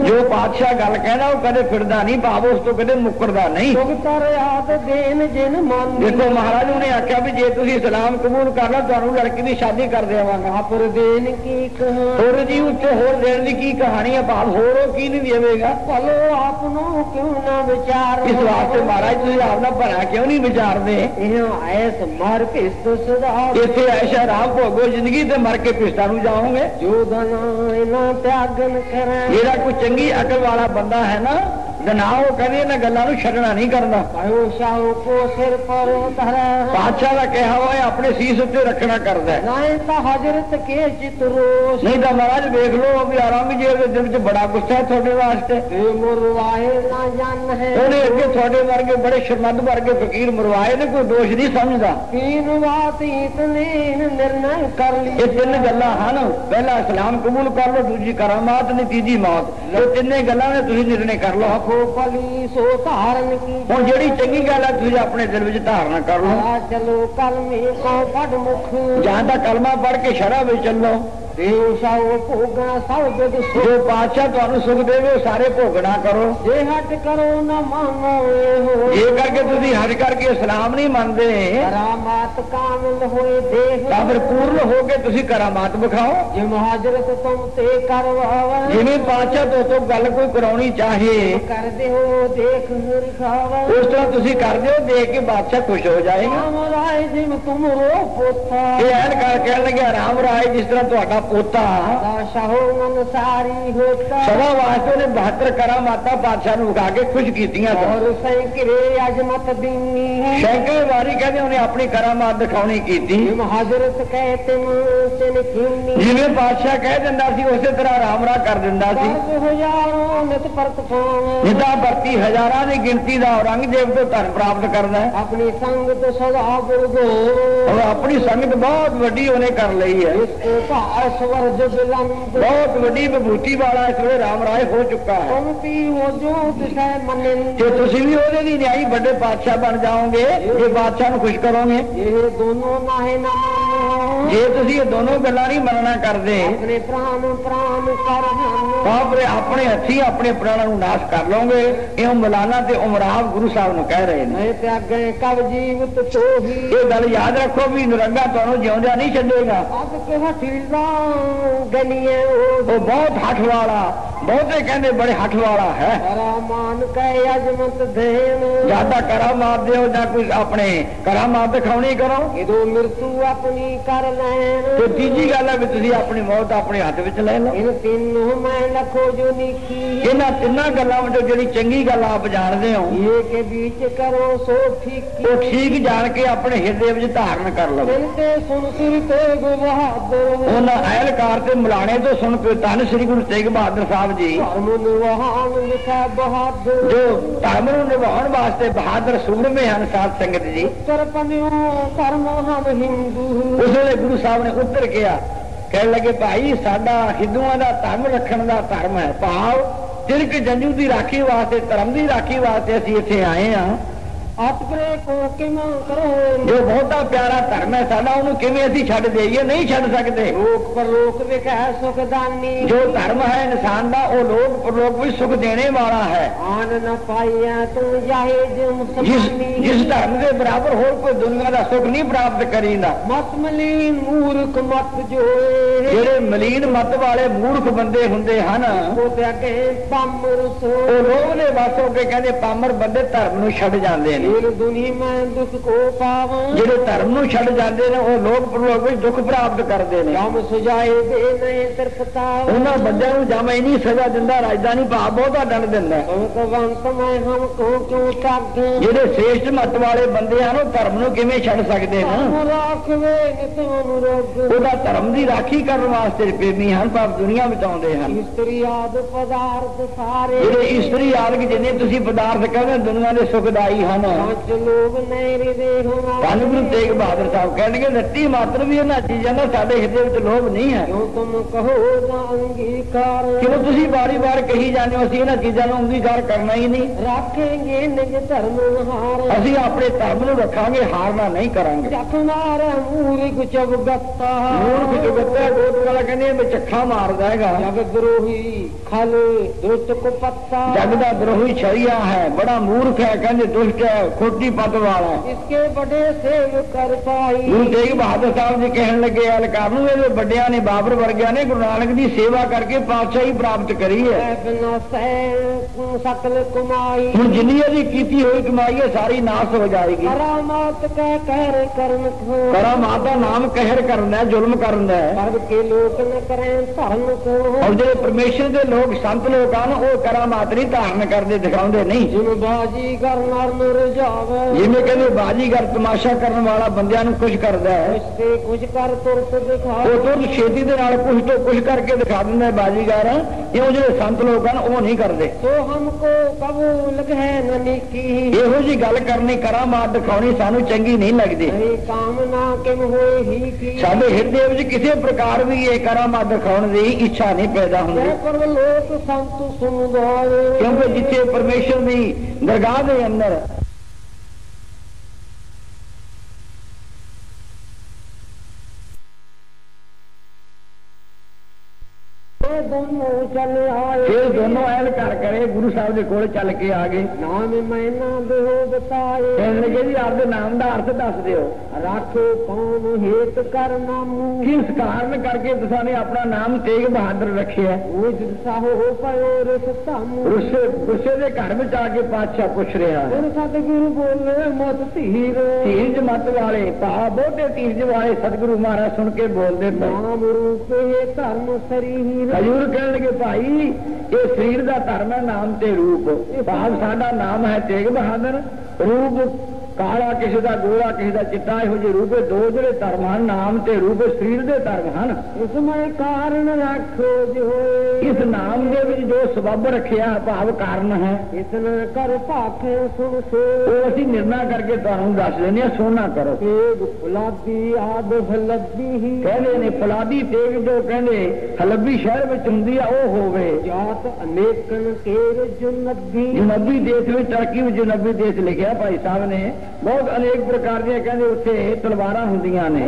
जो बादशाह गल कहना वो कदे फिरदा नहीं भाव उस तो कदे मुकरदा नहीं कर याद देन जिन मन देखो महाराज ने आख्या भी जे तुसी इस्लाम कबूल कर लो तुहानू लड़की दी शादी कर देवांगा। पर देन की कहा होर जी उत्ते होर देण दी की कहानी है भाव होर की नहीं देवेगा। भलो आपनो क्यों ना विचार इस वास्ते महाराज तुम अपना भला क्यों नहीं विचारते? ऐस मर किस्त सदा इतने ऐसा राम भोगो जिंदगी ते मर के पिस्ता नू जाओगे। जो धना इना त्यागन करे जेड़ा कोई चंगी अकल वाला बंदा है ना ना वो कभी इन्हां गल्लां नू छड्डना नहीं करना। कहो शाह को सिर पर धरे बादशाह का कहा हुआ है अपने सीस उत्ते रखना करदा है। नहीं तो हजरत के चित्रोश नहीं तो महाराज देख लो अभी औरंगजेब के दिल च बड़ा गुस्सा है थोड़े वास्ते। मुरवाए ना जान है उन्हें अगे थोड़े वर्गे बड़े शर्मंद वर्गे फकीर मुरवाए ने कोई दोष नहीं समझदा। तीन बात इतने निर्णय कर ली। ये तीन गल्लां हन, पहला इस्लाम कबूल कर लो, दूजी करामात ने, तीजी मौत। ये तीने गल्लां ने तुसीं निर्णय कर लो। पली सो धारण की हुण जेड़ी चंगी गल है तुसीं अपने दिल विच धारणा कर लो। चलो कल में को पढ़ मुख जहां तक कलमा पढ़ के शरा में चलो। भोगना सब जो बादशाह तुहानू सुख देवे सारे भोगना करो। जे हट करो न मानो ये करके तुसीं हट करके इस्लाम नहीं मानते करामात कामिल होए देख तां फिर पूर्ण हो के तुसीं करामात विखाओ। जे मुहाजरत तुम ते करवावे जिवें बादशाह तो गल कोई कराउणी चाहे कर दे हो देख निरखावे उस तरह तुसीं कर दिओ, देख के बादशाह खुश हो जाएगा। राम राय जिम तुम रो पोता ये ऐन कह लगे राम राय जिस तरह तुहाडा पोता शाहो सारी होता सदा वास्ते ने 72 करामाता बादशाह नू विखा के खुश कीतियां और सैकड़े अजमत दीनी सैकड़े वारी कहते उन्हें अपनी करामात दिखाउणी कीती। हजरत कहते जिवें बादशाह कह दिंदा सी उसे तरह राम राह कर दिंदा सी। हजारों नित परत निता भर्ती हजारां की गिनती का औरंगजेब तो धन प्राप्त करना है। अपनी संगत सदा बुलगो और अपनी संगत बहुत वड्डी उन्हें कर ली है। बहुत वड्डी विभूति वाला इस वे राम राय हो चुका है। जो तुसी भी ओदे दी न्यायी बड़े बादशाह बन जाओगे, ये बादशाह नू खुश करोगे। ये दोनों नाहे ना जे तुसी ये दोनों गल्लां नहीं मनना करदे अपने प्राण प्राण कर अपने हथी अपने प्राणों नू नाश कर लोगे। ये मौलाना ते उमराव गुरु साहब नू कह रहे हैं। त्यागे कब जीवित तो ही ये गल याद रखो भी निरंगा तुहानू जिउंदा नहीं छड्डेगा। अब के गलिए वो बहुत हठ वाला, बहुते कहते बड़े हठ वाला है। मान कहे अजमत देन ज्यादा करा मार दो या कुछ अपने करा मार दिखानी करो। इदो मृत्यु अपनी कर लैन तो तीजी गल है भी तुसी अपनी मौत अपने हाथ विच ले लो। इन तीनों मैं लखो जो निकी इन्हां तिन्नां गल्लां विचों जिहड़ी चंगी गल आप जानदे हो ये के बीच करो सो ठीक वो ठीक जान के अपने हिरदे विच धारण कर लो। मिलते सुन सिर ते बहादुर उन्हां अहलकार ते मुलाणे तो सुन के धन श्री गुरु तेग बहादुर साहब जी लिखा बहादुर जो धर्म नूं निभाउण वास्ते बहादुर सूरमे हन। साध संगत जी उत्तर पनियों कर्म हम हिंदू उस वेले गुरु साहब ने उत्तर किया, कह लगे भाई साडा हिंदुओं का धर्म रखण का धर्म है। भाव तिलक जंजू की राखी वास्ते धर्म की राखी वास्ते असीं इत्थे आए हां। अतपरे को किमां करो जो बहुता प्यारा धर्म है साडा उन्होंने किवें असीं छड्ड देईए, नहीं छड्ड सकते। लोक परलोक विख है सुखदानी जो धर्म है इंसान का वो लोक परलोक भी सुख देने वाला है। आन न पाइया तुम जाहे जिस धर्म के बराबर होर कोई दुनिया का सुख नहीं प्राप्त करीदा। मत मलीन मूर्ख मत जो जेड़े मलीन मत वाले मूर्ख बंदे हुंदे हन वो त्यागे पामर सो लोग ने बस हो के कहते पामर बंदे धर्म नूं छड्ड जांदे ने। दुनिया में दुख को पावा जेड़े धर्म नूं छड्ड जांदे ने वो लोग परलोक विच दुख प्राप्त करदे ने। हम सुझाए दे नहीं तरपता उन्हां बंदियां नूं जम इन्नी सजा दिंदा राजधानी भाव बहुता दंड दिंदा। भगवंत मैं हम को क्यों तागे जेड़े श्रेष्ठ मत वाले बंदे हैं वो धर्म नूं किवें छड्ड सकदे ने। राखवे नित अनुराग ਉਹਦਾ ਧਰਮ ਦੀ ਰਾਖੀ ਕਰਨ ਵਾਸਤੇ ਪ੍ਰੇਮੀ ਹਨ ਭਾਵ ਦੁਨੀਆ ਵਿੱਚ ਆਉਂਦੇ ਹਨ। ਇਸਤਰੀ ਆਦ ਪਦਾਰਥ ਸਾਰੇ ਜਿਹੜੇ ਇਸਤਰੀ ਆਦਿਕ ਜਿੰਨੇ ਤੁਸੀਂ ਪਦਾਰਥ ਕਹਿੰਦੇ ਦੁਨੀਆ ਦੇ ਸੁਖਦਾਈ ਹਨ। ਪੰਜ ਲੋਕ ਨਹੀਂ ਦੇ ਧੰਨ ਗੁਰੂ ਤੇਗ ਬਹਾਦਰ ਸਾਹਿਬ ਕਹਿਣਗੇ ਰੱਤੀ ਮਾਤਰ ਵੀ ਇਹਨਾਂ ਚੀਜ਼ਾਂ ਦਾ ਸਾਡੇ ਹਿਰਦੇ ਵਿੱਚ ਲੋਭ ਨਹੀਂ ਹੈ। ਜੋ ਤੁਮ ਕਹੋ ਨਾ ਅੰਗੀਕਾਰ ਕਿਉਂ ਤੁਸੀਂ ਵਾਰੀ-ਵਾਰ ਕਹੀ ਜਾਂਦੇ ਹੋ ਅਸੀਂ ਇਹਨਾਂ ਚੀਜ਼ਾਂ ਨੂੰ ਅੰਗੀਕਾਰ ਕਰਨਾ ਹੀ ਨਹੀਂ। ਰੱਖेंगे ਨਿਜ ਧਰਮ ਹਾਰ ਅਸੀਂ ਆਪਣੇ ਧਰਮ ਨੂੰ ਰੱਖਾਂਗੇ, ਹਾਰਨਾ ਨਹੀਂ ਕਰਾਂਗੇ। ਜਖਮਾਰ ਮੂਰਖ ਚਵਗੱਤਾ ਮੂਰਖ ਚਵਗੱਤਾ ਗੋਦ ਵਾਲਾ ਕਹਿੰਦੇ ਵਿੱਚ ਅੱਖਾਂ ਮਾਰਦਾ ਹੈਗਾ। ਜਗ ਦਰੋਹੀ ਖਲ ਦੁਸ਼ਟ ਕੋ ਪੱਤਾ ਜਗ ਦਾ ਦਰੋਹੀ ਛੜੀਆ ਹੈ, ਬੜਾ ਮੂਰਖ ਹੈ, ਕਹਿੰਦੇ ਦੁਸ਼ਟ ਹੈ, खोटी पत वाला है। इसके बड़े सेव कर पाई। गुरु तेग बहादुर साहब जी कहन लगे अलकार नूं ये बड़िया ने बाबर वर्गिया ने गुरु नानक की सेवा करके पातशाही प्राप्त करी है। सकल कमाई हुण जिन्नी अभी कीती हुई कमाई है सारी नाश हो जाएगी। करामात का कहर करन को करामात का नाम कहर करना है, जुल्म करना है। सर्व के लोग न करें धर्म को। और जो परमेश्वर के लोग संत लोग आन वो करामात नहीं धारण करते दिखाते नहीं। जिन बाजीगर नर नर जावे जिन्हें कहते बाजीगर तमाशा करने वाला बंदियां नूं खुश करता है। उससे कुछ कर तुरत दिखा वो तुरंत छेती दे नाल कुछ तो कुछ करके दिखा दिंदा है बाजीगर। ये जो संत लोग हैं वो नहीं करते। तो हमको कबूल है ननी की ਇਹੋ जी गल करनी करामात दिखानी सानू चंगी नहीं लगती। कामना किम होए ही की साडे हिरदे विच किसी प्रकार भी ये करामात दिखाने की इच्छा नहीं पैदा होंदी। पर लोक संत समुदाय क्योंकि जिथे परमेश्वर की दरगाह के अंदर दोनों चले आए। फिर दोनों ऐल कर करे गुरु साहब के कोल चल के आ गए। नाम मैना दो बताए कहने लगे जी आपके नाम का अर्थ दस दिओ। राखो कौन हेत कर नामू किस कारण करके तुसा ने अपना नाम तेग बहादुर रखे है। साहो पयो रसतामू गुस्से के घर में आके पातशाह पूछ रहा है। सतगुरु बोले मत धीर तीर्ज मत वाले भा बहुते तीर्ज वाले सतगुरु महाराज सुन के बोलते नाम रूप धर्म शरीर। हजूर कहने लगे भाई ये शरीर का धर्म है नाम ते रूप। भाव साडा नाम है तेग बहादुर। रूप काला किसी का गोरा किसी का चिट्टा यहो ਜਿਹੇ रूप दो ਜਿਹੜੇ धर्म हैं नाम ते रूप शरीर के धर्म हैं। इसमें कारण रखो जो इस नाम के विच जो सबब रखिया भाव कारण है इतना कर भाखे सुन सो वो असी निर्णय करके तुहानू दस देने सोना करो। तेग फुलादी आद हलदी ही कहते ने फुलादी तेग जो कहते हलबी शहर में हुंदी है वो होवे। जात अनेकन केर जुनबी जुनबी देश में टर्की में जुनबी देश लिखा भाई साहब ने। बहुत अनेक प्रकार दी कहते उत्थे तलवारां हुंदियां ने।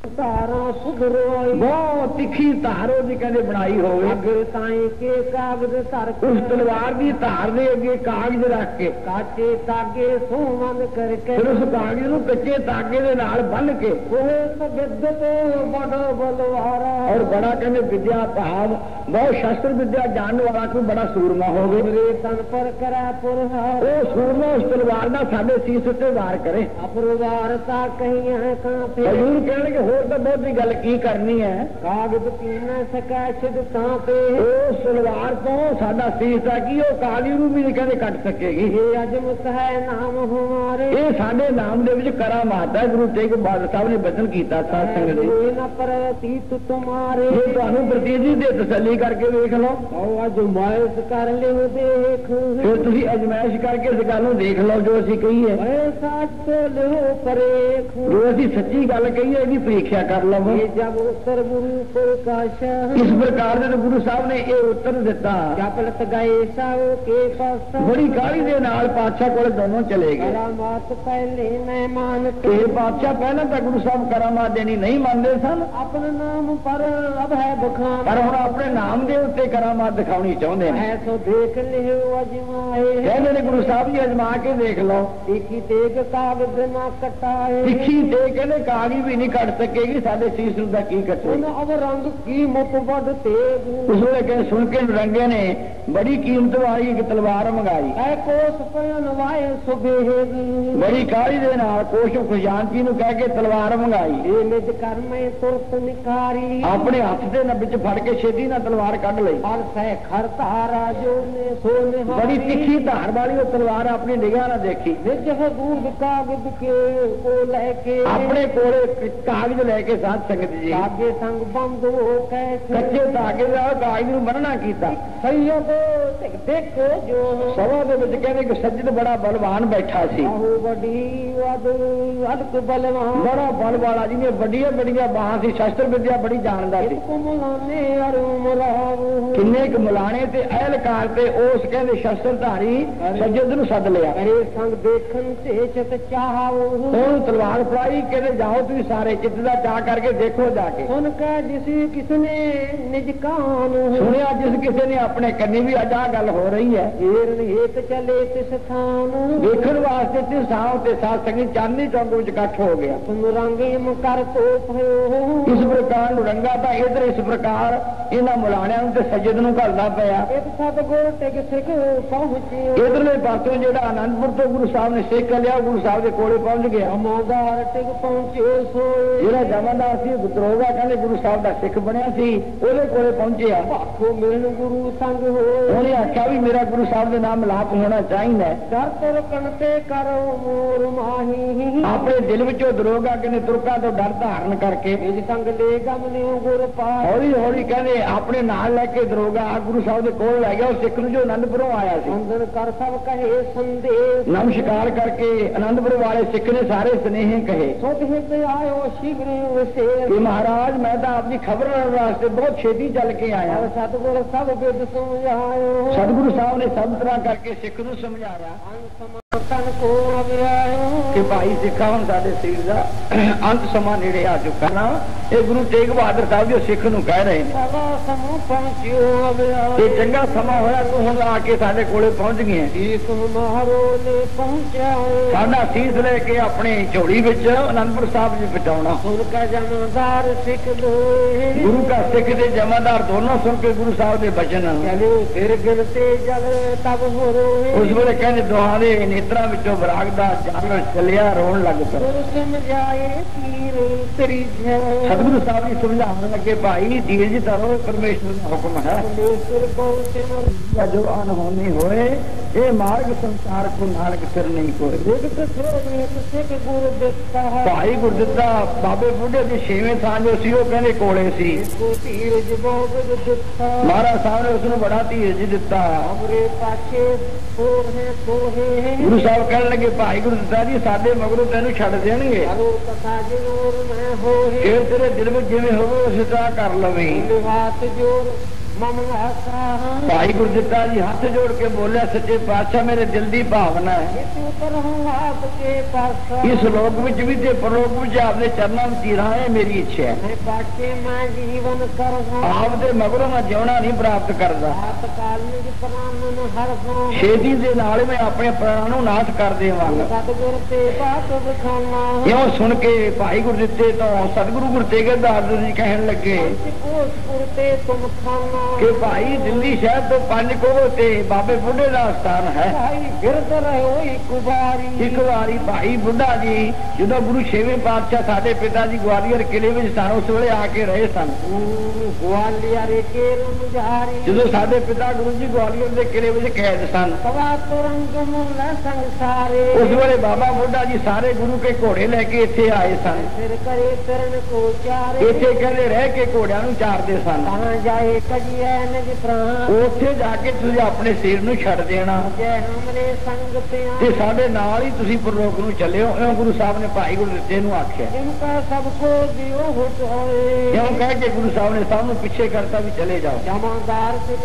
तारा सुधरोई बहुत तिखी धार दी कहते बनाई होवे। अगर ताई के कागज धर उस तलवार की धार दे अगे कागज रख के काचे तागे सोमन करके फिर उस कागज नूं कच्चे तागे दे नाल बन के वो विद्यते बड़ा बलवारा और बड़ा कहते विद्या भाव बहुत शस्त्र विद्या जानने वाला कोई बड़ा सूरमा होवे। मेरे तन पर करा पुरहार वो सूरमा उस तलवार का साडे सीस उत्ते वार करे। अपरवारता कहीं है कहां पे हजूर कहने होर तो बहुत ही गल की करनी है। कागज पी न सकै सिद्धता पे उस तलवार तो साडा सीस है कि वो कागज नूं भी नहीं कहते कट सकेगी। ये अजमत है नाम हमारे ये साडे नाम दे विच करामात है। गुरु तेग बहादुर साहब ने वचन कीता साध संगत जी न पर अतीत तुम्हारे ये तुहानू प्रतीति दे तसल्ली करके देख लो। अजमाइश कर लियो देख फिर तुसी अजमाइश करके इस गल नूं देख लो जो असीं कही है। ऐसा तो लियो परेख जो असीं सच्ची गल कही है इसकी परीक्षा कर लो। ये जब उत्तर गुरु प्रकाश इस प्रकार से गुरु साहब ने ये उत्तर दिता। जपलत गए साओ के पास बड़ी गाड़ी दे नाल पातशाह कोल दोनों चले गए। करामात पहले मैं मानते ये पातशाह पहले तो गुरु साहब करामात देनी नहीं मानते सन। अपने नाम पर अब है बखान पर हुण अपने नाम दे उत्ते करामात दिखाउणी चाहुंदे ने। ऐसो देख लियो अजमाए कहंदे ने गुरु साहब जी अजमा के देख लो। देखी तेग कागज ना कटाए तिखी ते कहंदे कागज भी नहीं कट सकेगी साडे सीस नूं दा की कटे। अब रंग की मुत बड़ तेग उस वेले कहे सुन के रंगे ने बड़ी कीमत वाली एक तलवार मंगाई। ऐ कोस पयन वाए सुबेगी बड़ी काली दे नाल कोश खुजानती नूं कह के तलवार मंगाई। ये निज कर में तुरत निकारी अपने हथ दे न विच फड़ के छेती ना तलवार कढ लई। और सह खर धारा जो ने सोने बड़ी तिखी धार वाली वो तलवार अपनी निगाह ना देखी। निज हबूद कागज के को लेके अपने कोले कागज लेके साथ संगत जी आगे संग बंद हो कैसे कच्चे धागे दा कागज नूं बनना कीता। सैयद देखो जो सभा दे विच कहंदे कि सज्जद बड़ा बलवान बैठा सी। आहू बड़ी वद लड़क बलवान बड़ा बल वाला जिन्हें बड़िया बड़िया बाहां सी शस्त्र विद्या बड़ी जानदा सी कुमलाने अरुमराव किन्ने क मुलाने ते अहलकार ते उस कहंदे शस्त्रधारी सज्जद नूं सद लिया अरे संग देखन ते चित चाहो ਉਹਨੂੰ ਤਲਵਾਰ ਫੜਾਈ ਕਹਿੰਦੇ ਜਾਓ ਤੁਸੀਂ ਸਾਰੇ ਚਿੱਤ ਦਾ ਚਾਹ ਕਰਕੇ ਦੇਖੋ ਜਾ ਕੇ सुन के जिस किसने निज कान ਸੁਣਿਆ ਜਿਸ ਕਿਸੇ ਨੇ ਆਪਣੇ ਕੰਨੀ ਵੀ ਅੱਜ ਆਹ ਗੱਲ ਹੋ ਰਹੀ ਹੈ हीरन हेत चले तिस स्थान ਦੇਖਣ ਵਾਸਤੇ ਤੇ ਸਾਹ ਤੇ ਸਾਥ ਸੰਗੀ ਚਾਂਦਨੀ ਚੌਂਕ ਵਿੱਚ ਇਕੱਠ ਹੋ ਗਿਆ तुम रंगे मुकर तो भयो ਇਸ ਪ੍ਰਕਾਰ ਨੂੰ ਰੰਗਾ ਤਾਂ ਇਧਰ ਇਸ ਪ੍ਰਕਾਰ ਇਹਨਾਂ ਮੁਲਾਣਿਆਂ ਨੂੰ ਤੇ ਸੱਜਦ ਨੂੰ ਘੱਲਦਾ ਪਿਆ एक सतगुर टिक सिख पहुंचे ਇਧਰਲੇ ਪਾਸੋਂ ਜਿਹੜਾ ਆਨੰਦਪੁਰ ਤੋਂ ਗੁਰੂ ਸਾਹਿਬ ਨੇ ਸਿੱਖ ਲਿਆ ਗੁਰੂ ਸਾਹਿਬ ਦੇ ਕੋਲੇ ਪਹੁੰਚ ਗਿਆ जमादार टिक पहुंचे सोए ਜਿਹੜਾ ਜਮਾਦਾਰ ਸੀ ਦਰੋਗਾ ਕਹਿੰਦੇ ਗੁਰੂ ਸਾਹਿਬ ਦਾ ਸਿੱਖ ਬਣਿਆ ਸੀ ਉਹਦੇ ਕੋਲੇ ਪਹੁੰਚਿਆ आखो मिलन गुरु संग होए ਉਹਨੇ ਆਖਿਆ ਵੀ ਮੇਰਾ ਗੁਰੂ ਸਾਹਿਬ ਦੇ ਨਾਮ ਮਿਲਾਪ ਹੋਣਾ ਚਾਹੀਦਾ कर तुर कणते करो मोर माही ਆਪਣੇ ਦਿਲ ਵਿੱਚੋਂ ਦਰੋਗਾ ਕਹਿੰਦੇ ਤੁਰਕਾਂ ਤੋਂ ਡਰ ਧਾਰਨ ਕਰਕੇ निज संग ले गमने गुर पाए ਹੌਲੀ ਹੌਲੀ ਕਹਿੰਦੇ ਆਪਣੇ ਨਾਲ ਲੈ ਕੇ ਦਰੋਗਾ ਗੁਰੂ ਸਾਹਿਬ ਦੇ ਕੋਲ ਲੈ ਗਿਆ ਉਹ ਸਿੱਖ ਨੂੰ ਜੋ ਆਨੰਦਪੁਰੋਂ ਆਇਆ ਸੀ अंदर कर सब कहे संदेश ਨਮਸਕਾਰ ਕਰਕੇ ਆਨੰਦਪੁਰ ਵਾਲੇ ਸਿੱਖ ਨੇ ਸਾਰੇ ਸਨੇਹ ਕਹੇ सुध हित आयो शीघ्र विशेष ਕਿ ਮਹਾਰਾਜ ਮੈਂ ਤਾਂ ਆਪਣੀ ਖਬਰ ਲੈਣ ਵਾਸਤੇ ਬਹੁਤ ਛੇਤੀ ਚੱਲ ਕੇ ਆਇਆ और सतगुर सब विद समझायो ਸਤਿਗੁਰੂ ਸਾਹਿਬ ਨੇ ਸਭ ਤਰ੍ਹਾਂ ਕਰਕੇ ਸਿੱਖ ਨੂੰ ਸਮਝਾਇਆ तन को अभियायो ਕਿ ਭਾਈ ਸਿੱਖਾ ਹੁਣ ਸਾਡੇ ਸਰੀਰ ਦਾ ਅੰਤ ਸਮਾਂ ਨੇੜੇ ਆ ਚੁੱਕਾ ਨਾ ਇਹ ਗੁਰੂ ਤੇਗ ਬਹਾਦਰ ਸਾਹਿਬ ਜੋ ਸਿੱਖ ਨੂੰ ਕਹਿ ਰਹੇ ਨੇ सदा समूह पहुंचियो अभियायो ਇਹ ਚੰਗਾ ਸਮਾਂ ਹੋਇਆ ਤੂੰ ਹੁਣ ਆ ਕੇ ਸਾਡੇ ਕੋਲੇ ਪਹੁੰਚ ਗਏ एक महारो ने पहुंचाए ਸਾਡਾ ਸੀਸ ਲੈ ਕੇ ਆਪਣੇ ਝੋਲੀ ਵਿੱਚ ਅਨੰਦਪੁਰ ਸਾਹਿਬ ਜੀ ਪਹੁੰਚਾਉਣਾ उनका जमादार सिख लोए ਗੁਰੂ का ਸਿੱਖ ਦੇ ਜਮਾਦਾਰ ਦੋਨੋਂ ਸੁਣ ਕੇ ਗੁਰੂ ਸਾਹਿਬ ਦੇ ਬਚਨ चले फिर गिरते जल तब हो रोए ਉਸ ਵੇਲੇ ਕਹਿੰਦੇ ਦੋਹਾਂ ਦੇ ਨੇਤਰਾਂ ਵਿੱਚੋਂ ਵਿਰਾਗ ਦਾ ਜਲ ਚੱਲਿਆ ਰੋਣ ਲੱਗ ਪਿਆ गुरु समझाए तीर तेरी जय ਸਤਿਗੁਰੂ ਸਾਹਿਬ ਜੀ ਸਮਝਾਉਣ ਲੱਗੇ ਭਾਈ ਧੀਰਜ ਧਰੋ ਪਰਮੇਸ਼ਰ ਦਾ ਹੁਕਮ ਹੈ परमेश्वर को सिमर ਜੋ ਅਨਹੋਣੀ ਹੋਏ ਇਹ ਮਾਰਗ ਸੰਸਾਰ ਕੋ ਨਾਨਕ ਸਿਰ ਨਹੀਂ ਕੋਏ विगत श्रोत सिख गुरु दिता है ਭਾਈ ਗੁਰਦਿੱਤਾ ਬਾਬੇ ਬੁੱਢੇ ਦੀ ਛੇਵੇਂ ਥਾਂ ਜੋ ਸੀ ਉਹ ਕਹਿੰਦੇ ਕੋਲੇ ਸੀ को धीरज बहुत दिता ਮਹਾਰਾਜ ਸਾਹਿਬ ਨੇ ਉਸ ਨੂੰ ਬੜਾ ਧੀਰਜ ਦਿੱਤਾ हमरे पाछे सोहे ਗੁਰੂ ਸਾਹਿਬ ਕਹਿਣ ਲੱਗੇ ਭਾਈ ਗੁਰਦਿੱਤਾ ਜੀ ਸਾਡੇ ਮਗਰੋਂ ਤੈਨੂੰ ਛੱਡ ਦੇਣਗੇ हरो कथा जरूर मैं होए ਫਿਰ ਤੇਰੇ ਦਿਲ ਵਿੱਚ ਜਿਵੇਂ ਹੋਵੇ ਉਸੇ ਤਰ੍ਹਾਂ ਕਰ ਲਵੇਂ हाथ जोड़ ममला सा ਭਾਈ ਗੁਰਦਿੱਤਾ ਜੀ ਹੱਥ ਜੋੜ ਕੇ ਬੋਲਿਆ ਸੱਚੇ ਪਾਤਸ਼ਾਹ ਮੇਰੇ ਦਿਲ ਦੀ ਭਾਵਨਾ ਹੈ ऊपर हूँ आपके पास ਇਸ ਲੋਕ ਵਿੱਚ ਵੀ ਤੇ ਪਰਲੋਕ ਵਿੱਚ ਆਪਦੇ ਚਰਨਾਂ ਵਿੱਚ ਹੀ ਰਹਾਂ ਇਹ ਮੇਰੀ ਇੱਛਾ ਹੈ मैं पाछे मैं जीवन कर ਆਪ ਦੇ ਮਗਰੋਂ ਮੈਂ ਜਿਉਣਾ ਨਹੀਂ ਪ੍ਰਾਪਤ ਕਰਦਾ काल निज प्राणन हर ਛੇਤੀ ਦੇ ਨਾਲ ਮੈਂ ਆਪਣੇ ਪ੍ਰਾਣਾਂ ਨੂੰ ਨਾਸ਼ ਕਰ ਦੇਵਾਂਗਾ सतगुर ते बात बखाना ਇਉਂ ਸੁਣ ਕੇ ਭਾਈ ਗੁਰਦਿੱਤੇ ਤੋਂ ਸਤਿਗੁਰੂ ਗੁਰੂ ਤੇਗ ਬਹਾਦਰ ਜੀ ਕਹਿਣ ਲੱਗੇ कोसपुर ते तुम खाना ਕਿ ਭਾਈ ਦਿੱਲੀ ਸ਼ਹਿਰ ਤੋਂ 5 ਕੋਹ ਤੇ ਬਾਬੇ ਬੁੱਢੇ ਦਾ ਸਥਾਨ ਹੈ भाई गिरद रहो एक बारी ਇੱਕ ਵਾਰੀ ਭਾਈ ਬੁੱਢਾ ਜੀ ਜਦੋਂ ਗੁਰੂ ਛੇਵੇਂ ਪਾਤਸ਼ਾਹ ਸਾਡੇ ਪਿਤਾ ਜੀ ਗਵਾਲੀਅਰ ਕਿਲੇ ਵਿੱਚ ਸਨ ਉਸ ਵੇਲੇ ਆ ਕੇ ਰਹੇ ਸਨ ग्वालियर के रमजारी ਜਦੋਂ ਸਾਡੇ ਪਿਤਾ ਗੁਰੂ ਜੀ ਗਵਾਲੀਅਰ ਦੇ ਕਿਲੇ ਵਿੱਚ ਕੈਦ ਸਨ सवा तुरंग मुल संसारे ਉਸ ਵੇਲੇ ਬਾਬਾ ਬੁੱਢਾ ਜੀ ਸਾਰੇ ਗੁਰੂ ਕੇ ਘੋੜੇ ਲੈ ਕੇ ਇੱਥੇ ਆਏ ਸਨ फिर करे चरण को चारे ਇੱਥੇ ਕਹਿੰਦੇ ਰਹਿ ਕੇ ਘੋੜਿਆਂ ਨੂੰ ਚਾਰਦੇ ਸਨ कहाँ जाए कजिए निज प्राण ਉੱਥੇ ਜਾ ਕੇ ਤੁਸੀਂ ਆਪਣੇ ਸਿਰ ਨੂੰ ਛੱਡ ਦੇਣਾ जय हमरे संग ਤੇ प्यार ਸਾਡੇ ਨਾਲ ਹੀ ਤੁਸੀਂ ਪਰਲੋਕ ਨੂੰ ਚੱਲਿਓ ਇਉਂ गुरु ਸਾਹਿਬ ਨੇ ਭਾਈ ਗੁਰਦਿੱਤੇ ਨੂੰ ਆਖਿਆ इनका सबको दियो होए ਇਉਂ ਕਹਿ ਕੇ ਗੁਰੂ ਸਾਹਿਬ ਨੇ ਸਭ ਨੂੰ ਪਿੱਛੇ ਕਰਤਾ ਵੀ ਚਲੇ ਜਾਓ जमादार से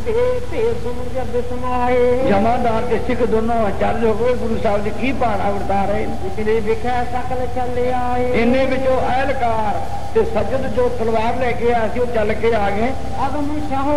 दे ते तुम जब समाए ਜਮਾਦਾਰ ਤੇ ਸਿੱਖ ਦੋਨੋਂ ਚੱਲ ਹੋ ਗਏ ਗੁਰੂ ਸਾਹਿਬ ਦੀ ਕੀ ਭਾਣਾ ਵਰਤਾ ਰਹੇ ਨੇ। इतने बिखा सकल चले आए ਇੰਨੇ ਵਿੱਚੋਂ ਅਹਿਲਕਾਰ ਤੇ ਸੱਜਦ ਜੋ ਤਲਵਾਰ ਲੈ ਕੇ ਆਇਆ ਸੀ ਉਹ ਚੱਲ ਕੇ ਆ ਗਏ अगम शाहो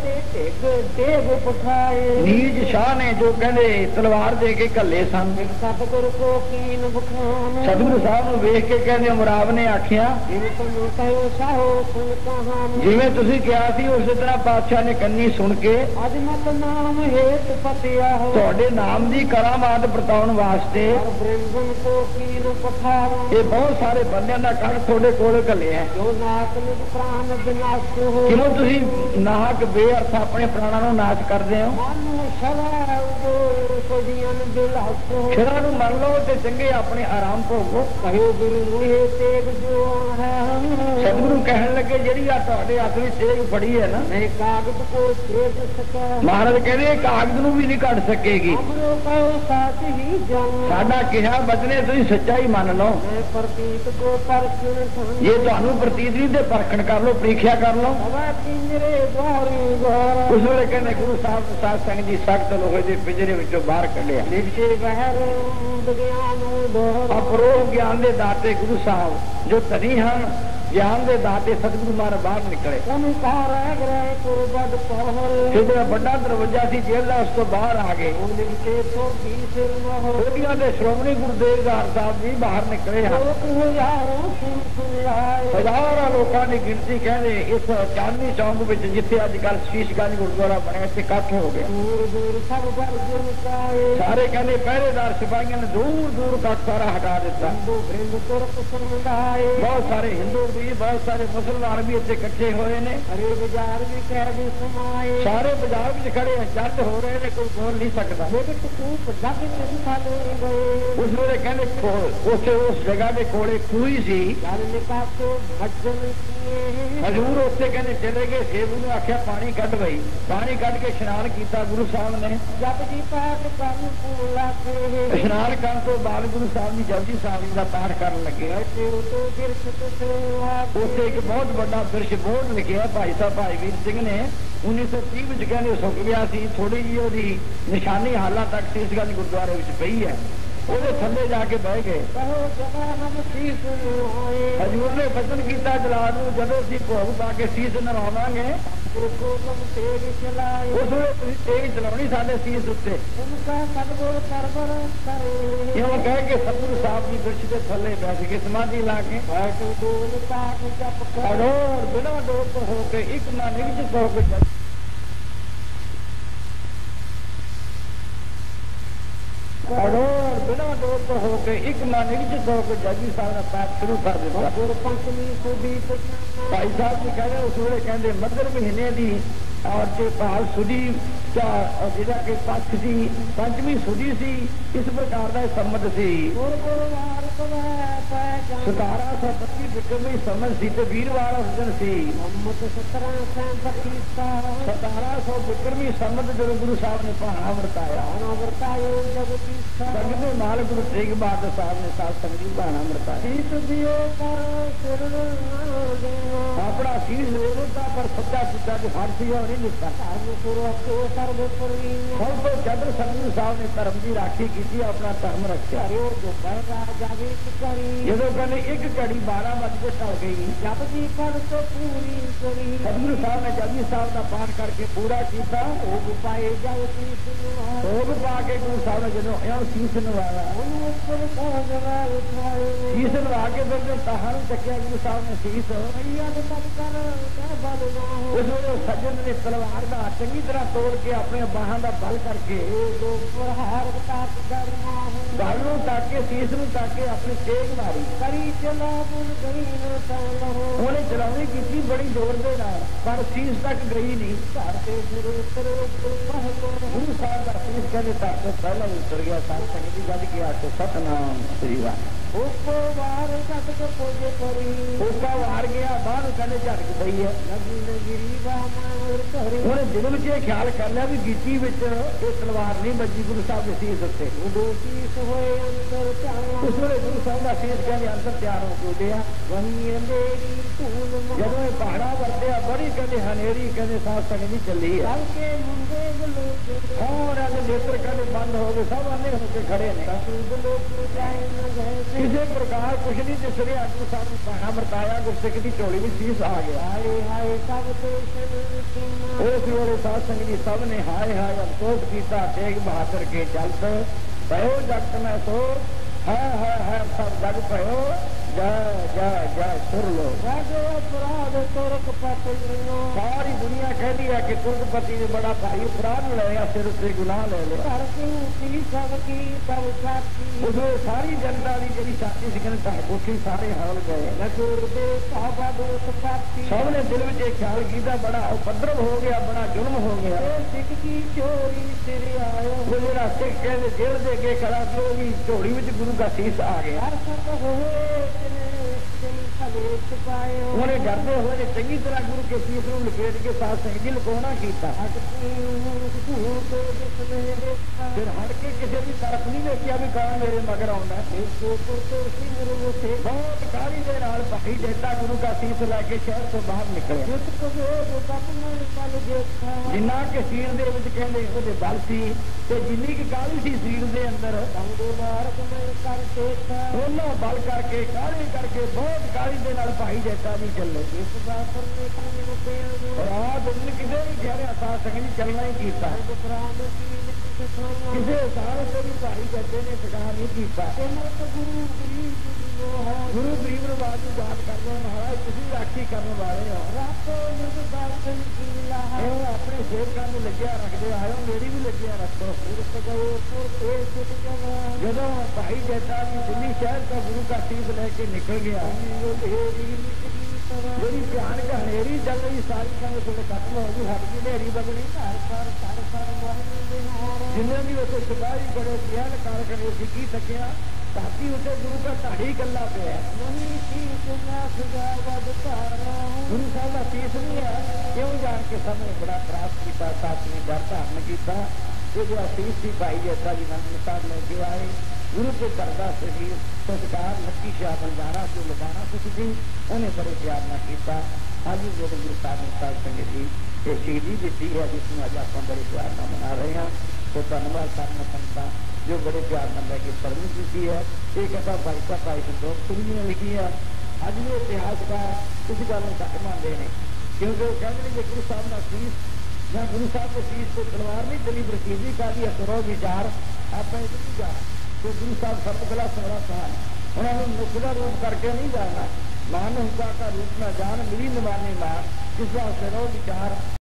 ते टेक देव पठाए ਨੀਜ ਸ਼ਾਹ ਨੇ ਜੋ ਕਹਿੰਦੇ ਤਲਵਾਰ ਦੇ ਕੇ ਘੱਲੇ ਸਨ सतगुर को कीन बखान ਸਤਿਗੁਰੂ ਸਾਹਿਬ ਨੂੰ ਵੇਖ ਕੇ ਕਹਿੰਦੇ ਮੁਰਾਬ ਨੇ ਆਖਿਆ इन तुम कहो शाहो सुन कहान ਜਿਵੇਂ ਤੁਸੀਂ ਕਿਹਾ ਸੀ ਉਸੇ ਤਰ੍ਹਾਂ ਪਾਤਸ਼ਾਹ ਨੇ ਕੰਨੀ ਸੁਣ ਕੇ अजमत नाम हेत पतिया हो ਤੁਹਾਡੇ ਨਾਮ ਦੀ ਕਰਾਮਾਤ ਵਰਤਾਉਣ ਵਾਸਤੇ और ब्रह्मन को कीन पठावा ਇਹ ਬਹੁਤ ਸਾਰੇ ਬੰਦਿਆਂ ਦਾ ਕੱਢ ਤੁਹਾਡੇ ਕੋਲ ਘੱਲਿਆ जो नाक निज प्राण विनाश हो ਕਿਉਂ ਤੁਸੀਂ ਨਾਹਕ ਬੇਅਰਥ ਆਪਣੇ ਪ੍ਰਾਣਾਂ ਨੂੰ ਨਾਸ਼ ਕਰਦੇ ਹੋ मानो शवा जो पदियन बिलासो क्षणा ਨੂੰ ਮੰਨ ਲਓ ਤੇ ਚੰਗੇ ਆਪਣੇ ਆਰਾਮ ਭੋਗੋ। कहो गुरु मुहे तेग जो है ਸਤਿਗੁਰੂ ਕਹਿਣ ਲੱਗੇ ਜਿਹੜੀ ਆ ਤੁਹਾਡੇ ਹੱਥ ਵਿੱਚ ਤੇਗ ਫੜੀ ਹੈ ਨਾ, मैं कागज को छेद सका ਮਹਾਰਾਜ ਕਹਿੰਦੇ ਇਹ ਕਾਗਜ਼ ਨੂੰ ਵੀ ਨਹੀਂ ਕੱਢ ਸਕੇਗੀ। हमरो कहो साच ही जान ਸਾਡਾ ਕਿਹਾ ਬਚਨੇ ਤੁਸੀਂ ਸੱਚਾਈ ਮੰਨ ਲਓ। मैं प्रतीत को परखण सन ਜੇ ਤੁਹਾਨੂੰ ਪ੍ਰਤੀਤ ਨਹੀਂ ਤੇ ਪਰਖਣ ਕਰ ਲਓ, ਪ੍ਰੀਖਿਆ ਕਰ ਲਓ। हवा पिंजरे द्वारी घोर ਉਸ ਵੇਲੇ ਕਹਿੰਦੇ ਗੁਰੂ ਸਾਹਿਬ ਨੇ ਸਾਧ ਸੰਗਤ ਜੀ ਸਖਤ ਲੋਹੇ ਦੇ ਪਿੰਜਰੇ ਵਿੱਚੋਂ ਬਾਹਰ ਕੱਢਿਆ। नित्य बहर ज्ञान दोहर ਅਪਰੋ ਗਿਆਨ ਦੇ ਦਾਤੇ ਗੁਰੂ ਸਾਹਿਬ ਜੋ ਧਨੀ ਹਨ, ਗਿਆਨ ਦੇ ਦਾਤੇ ਸਤਿਗੁਰੂ ਮਹਾਰਾਜ ਬਾਹਰ ਨਿਕਲੇ। अनुकार ग्रह को बद पहर ਫਿਰ ਜਿਹੜਾ ਵੱਡਾ ਦਰਵਾਜ਼ਾ ਸੀ ਜੇਲ੍ਹ ਦਾ, ਉਸ ਤੋਂ ਬਾਹਰ ਆ ਗਏ। निकटे तो बीस मोहर ਛੋਟੀਆਂ ਦੇ ਸ਼੍ਰੋਮਣੀ ਗੁਰਦੇਵ ਸਾਹਿਬ ਜੀ ਬਾਹਰ ਨਿਕਲੇ ਹਨ। लोक हजारों सुन सुन आए ਹਜ਼ਾਰਾਂ ਲੋਕਾਂ ਦੀ ਗਿਣਤੀ ਕਹਿੰਦੇ ਇਸ ਚਾਂਦਨੀ ਚੌਂਕ ਵਿੱਚ ਜਿੱਥੇ ਅੱਜ ਕੱਲ੍ਹ ਸ਼ੀਸ਼ਗੰਜ ਗੁਰਦੁਆਰਾ ਬਣਿਆ, ਇੱਥੇ ਇਕੱਠ ਹੋ ਗਿਆ। दूर दूर सब घर जुनकाए ਸਾਰੇ ਕਹਿੰਦੇ ਪਹਿਰੇਦਾਰ ਸਿਪਾਹੀਆਂ ਨੇ ਦੂਰ ਦੂਰ ਕੱਟ ਸਾਰਾ ਹਟਾ ਦਿੱਤਾ। हिंदू वृंद तुर्क समुदाय ਬਹੁਤ ਸਾਰੇ ਹਿੰਦੂ ਵੀ, ਬਹੁਤ ਸਾਰੇ ਮੁਸਲਮਾਨ ਵੀ ਇੱਥੇ ਇਕੱਠੇ ਹੋਏ ਨੇ। हरे बाजार में कैद समाए ਸਾਰੇ ਬਾਜ਼ਾਰ ਵਿੱਚ ਖੜੇ ਜੱਜ ਹੋ ਰਹੇ ਨੇ, ਕੋਈ ਬੋਲ ਨਹੀਂ ਸਕਦਾ। निकट कूप जग निखाले गए ਉਸ ਵੇਲੇ ਕਹਿੰਦੇ ਉੱਥੇ ਉਸ ਜਗ੍ਹਾ ਦੇ ਕੋਲੇ ਖੂਹੀ ਸੀ। जल निकासे भजन किए ਹਜ਼ੂਰ ਉੱਥੇ ਕਹਿੰਦੇ ਚਲੇ ਗਏ। ਸੇਵੂ ਨੂੰ ਆਖਿਆ ਪਾਣੀ ਕੱਢ ਬਈ। ਪਾਣੀ ਕੱਢ ਕੇ ਇਸ਼ਨਾਨ ਕੀਤਾ ਗੁਰੂ ਸਾਹਿਬ ਨੇ। जप जी पाठ कर पूरा के ਇਸ਼ਨਾਨ ਕਰਨ ਤੋਂ ਬਾਅਦ ਗੁਰੂ ਸਾਹਿਬ ਜੀ ਜਪਜੀ ਸਾਹਿਬ ਜੀ ਦਾ ਪਾਠ ਕਰਨ ਲੱਗੇ। तो गिरफ्त से ਉੱਥੇ ਇੱਕ ਬਹੁਤ ਵੱਡਾ ਬਿਰਸ਼ ਬੋਰਡ ਲਿਖਿਆ ਭਾਈ ਸਾਹਿਬ ਭਾਈ ਵੀਰ ਸਿੰਘ ਨੇ 1930 ਵਿੱਚ ਕਹਿੰਦੇ ਸੁੱਕ ਗਿਆ ਸੀ। ਥੋੜੀ ਜਿਹੀ ਉਹਦੀ ਨਿਸ਼ਾਨੀ ਹਾਲਾਂ ਤੱਕ ਸੀਸਗੰਜ ਗੁਰਦੁਆਰੇ ਵਿੱਚ ਪਈ ਹੈ। ਉਹਦੇ ਥੱਲੇ ਜਾ ਕੇ ਬਹਿ ਗਏ। कहो जगा हम शीस नवाए ਹਜ਼ੂਰ ਨੇ ਬਚਨ ਕੀਤਾ ਜਲਾਲ ਨੂੰ, ਜਦੋਂ ਅਸੀਂ ਭੋਗ ਪਾ ਕੇ ਸੀਸ ਨਵਾਵਾਂਗੇ को तुम तेज चलाए ਉਸ ਵੇਲੇ ਤੁਸੀਂ ਤੇਗ ਚਲਾਉਣੀ ਸਾਡੇ ਸੀਸ ਉੱਤੇ। उनका सदगुण करबर करे ਇਉਂ ਕਹਿ ਕੇ ਸਤਿਗੁਰੂ ਸਾਹਿਬ ਜੀ ਬਿਰਸ਼ ਦੇ ਥੱਲੇ ਬੈਠ ਕੇ ਸਮਾਧੀ ਲਾ ਕੇ बैठ डोल पाठ जप कर ਅਡੋਰ ਬਿਨਾਂ ਡੋਰ ਹੋ ਕੇ ਇੱਕ ਮਨ ਨਿਗਜਿਤ ਹੋ ਕੇ ਅਡੋਰ ਬਿਨਾਂ ਡੋਰ ਹੋ ਕੇ ਇੱਕ ਮਨ ਨਿਗਜਿਤ ਹੋ ਕੇ ਜਪਜੀ ਸਾਹਿਬ ਦਾ ਪਾਠ ਸ਼ੁਰੂ ਕਰ ਦਿੱਤਾ। गुर पंचमी सुधी ਭਾਈ ਸਾਹਿਬ ਜੀ ਕਹਿੰਦੇ ਉਸ ਵੇਲੇ ਕਹਿੰਦੇ ਮੱਧਰ ਮਹੀਨੇ ਦੀ ਔਰ ਜੇ ਭਾਵ ਸੁਦੀ ਜਿਹੜਾ ਕਿ ਪੱਖ ਸੀ, ਪੰਜਵੀਂ ਸੁਦੀ ਸੀ, ਇਸ ਪ੍ਰਕਾਰ ਦਾ ਇਹ ਸੰਮਤ ਸੀ। गुर गुरुवार कवै पहचान 1732 ਵਿਕਰਮੀ ਸੰਮਤ ਸੀ ਤੇ ਵੀਰਵਾਰ ਉਸ ਦਿਨ ਸੀ। मोहम्मद 1737 1700 ਵਿਕਰਮੀ ਸੰਮਤ ਜਦੋਂ ਗੁਰੂ ਸਾਹਿਬ ਨੇ ਭਾਣਾ ਵਰਤਾਇਆ। वरतायो जगदीशा ਜਗ ਦੇ ਮਾਲਕ ਗੁਰੂ ਤੇਗ ਬਹਾਦਰ ਸਾਹਿਬ ਨੇ ਸਾਧ ਸੰਗਤ ਜੀ ਭਾਣਾ ਵਰਤਾਇਆ। शीत दियो कर सिर देना ਆਪਣਾ ਸੀਸ ਦੇ ਦਿੱਤਾ ਪਰ ਸੱਚਾ ਸੁੱਚਾ ਦੇ ਫੜ ਸੀ ਉਹ ਨਹੀਂ ਦਿੱਤਾ। धर्म पूर्वक को सर्व पुरीन ਸਭ ਤੋਂ ਚੰਦਰ ਸਤਿਗੁਰੂ ਸਾਹਿਬ ਨੇ ਧਰਮ ਦੀ ਰਾਖੀ ਕੀਤੀ, ਆਪਣਾ ਧਰਮ ਰੱਖਿਆ। हरिओ जो बहरा जावे करी ਜਦੋਂ ਕਹਿੰਦੇ ਇੱਕ ਘੜੀ 12 ਵਜੇ ਢਲ ਗਈ, जप जी कर तो पूरी करी ਸਤਿਗੁਰੂ ਸਾਹਿਬ ने जपजी साहब का पाठ करके पूरा किया। भोग पाए जाओ शीस नवाए भोग पा के गुरु साहब ने जो शीस नवाया, ऊपर को जगा उठाए शीस नवा के फिर जो तहारू चक्या गुरु साहब ने शीस, मैया तब कर बल ना हो उस वे सज्जन ने तलवार का चंगी तरह तोड़ के अपने बाहां का बल करके दो प्रहार ताक करना हो गल नूं ताके शीस नूं ताके अपनी तेग मारी। करी चला बुल गई न चल हो उन्हें चलावी की बड़ी जोर दे नाल, पर शीस तक गई नहीं। करते फिर उतरो पहलो गुरु साहब का शीस कहते तक तो पहला ही उतर गया। साथ संगत जी गल किया तो सतनाम श्री वाहिगुरू। उपवार कटक पूजे करी उसका वार गया बाहर कहने झटक पई है। लगी न गिरी बामर करी ਉਹਨੇ ਦਿਲ ਵਿੱਚ ਇਹ ਖਿਆਲ ਕਰ ਲਿਆ ਵੀ ਗੀਤੀ ਵਿੱਚ ਇਹ ਤਲਵਾਰ ਨਹੀਂ ਵੱਜੀ ਗੁਰੂ ਸਾਹਿਬ ਦੇ ਸੀਸ ਉੱਤੇ। दोषी होए अंतर चाला ਉਸ ਵੇਲੇ ਗੁਰੂ ਸਾਹਿਬ ਦਾ ਸੀਸ ਕਹਿੰਦੇ ਅੰਦਰ ਤਿਆਰ ਹੋ ਕੇ ਉੱਡਿਆ। वही अंधेरी धूल ਜਦੋਂ ਇਹ ਪਹਾੜਾ ਵਰਤਿਆ ਬੜੀ ਕਹਿੰਦੇ ਹਨੇਰੀ ਕਹਿੰਦੇ ਸਾਧ ਸੰਗਤ ਦੀ ਚੱਲੀ ਹੈ। मल के मुंडे गलोचे ਸਾਰਿਆਂ ਦੇ ਨੇਤਰ ਕਹਿੰਦੇ ਬੰਦ ਹੋ ਗਏ, ਸਭ ਅੰਨੇ ਹੋ ਕੇ ਖੜੇ ਨੇ। कसूद लोग जाए न जैसे ਕਿਸੇ ਪ੍ਰਕਾਰ ਕੁਛ ਨਹੀਂ ਦਿਸ ਰਿਹਾ। ਗੁਰੂ ਸਾਹਿਬ ਨੇ ਪਹਾੜਾ ਵਰਤਾਇਆ, ਗੁਰਸਿੱਖ ਦੀ ਝੋਲੀ ਵਿੱਚ ਸੀਸ ਆ ਗਿਆ। हाय हाय सब देशन सीमा ਉਸ ਵੇਲੇ ਸਾਧ ਸੰਗਤ ਜੀ ਸਭ ਨੇ ਹਾਏ ਹਾਏ ਅਫਸੋਸ ਕੀਤਾ। ਤੇਗ ਬਹਾਦਰ ਕੇ ਚਲਤ ਪਇਓ ਜਗਤ ਮੈਂ ਸੋ ਹੈ ਸਭ ਜਗ ਪਇਓ जा जा जा सुर लो। राजो अपराध तुर्कपति सारी दुनिया कहती है कि तुर्कपति ने बड़ा भारी अपराध लड़ेगा, सिर से गुनाह ले लो। सबकी सब साथी उसे सारी जनता की जी साथी सी कहते कोठी सारे हाल गए। सबने दिल में एक ख्याल किया बड़ा उपद्रव हो गया, बड़ा जुल्म हो गया। सिख की चोरी सिर आयो वो जरा सिख कहते जेल दे के खड़ा कि वो भी झोड़ी में गुरु का शीश आ गया। उन्हें डरते हुए चंगी तरह गुरु के शीश को लपेट के साथ संगी लुकोना किया। फिर हट के किसी भी तरफ नहीं देखिया भी कहा मेरे मगर आना। बहुत काली दे नाल भाई जैसा गुरु का शीश लैके शहर से बाहर निकले। जिन्ना के सीर दे विच कहंदे ओहदे बल सी ते जिन्नी की काली सी सीर दे अंदर ਉਹਨਾਂ बल करके काली करके बहुत काली दे नाल भाई जैसा भी चले। रात दिन किसी भी गहरे साथ संगी चलना ही किया। किसी सारे से भी भाई जैसे ने ठिकाना नहीं किया। गुरु गरीब नवाज की बात कर रहे महाराज, तुम राखी करने वाले हो। अपने सेवकों को लग्या रखते आयो, मेरी भी लग्या रखो। जो भाई जैसा भी दिल्ली शहर का गुरु का शीश लेके निकल गया, मेरी ध्यान का हनेरी चल रही सारी समय थोड़े खत्म होगी, हट की नेरी बगड़ी जिन्हें भी उसे सिपाही बड़े ज्ञान कारक की सकिया ताकि उसे गुरु का ढाई गला पे है। गुरु साहब का शीश नहीं है, क्यों जान के समय बड़ा प्रयास किया, साथ में डर धारण किया। जो शीश थी भाई जैसा भी नंदसार लेके आए, गुरु के करदा शरीर संस्कार नक्की शाह बंजारा जो लगाना कुछ थी उन्हें बड़े प्यार न किया। आज भी मेरे गुरु साहब साहब संगत जी ये शहीदी दी है जिसमें अज आप बड़े प्यार न मना रहे हैं। तो धन्यवाद करना संगत जो बड़े प्यार न लैके पढ़नी की है। ये कथा भाई साहब भाई संतोख सिंह जी ने लिखी है। अज भी इतिहासकार इस गल घट मानते हैं क्योंकि वो कहते हैं कि गुरु साहब का शीश या गुरु साहब के शीश को तलवार नहीं चली प्रसिद्धि का भी असरो विचार आप इधर नहीं जा। तो गुरु साहब सर्वकला सोना सहान उन्होंने मुखदा रूप करके नहीं जाना, मान हुआ का रूप में जान मिली निमाने मान, जिस वास्ते विचार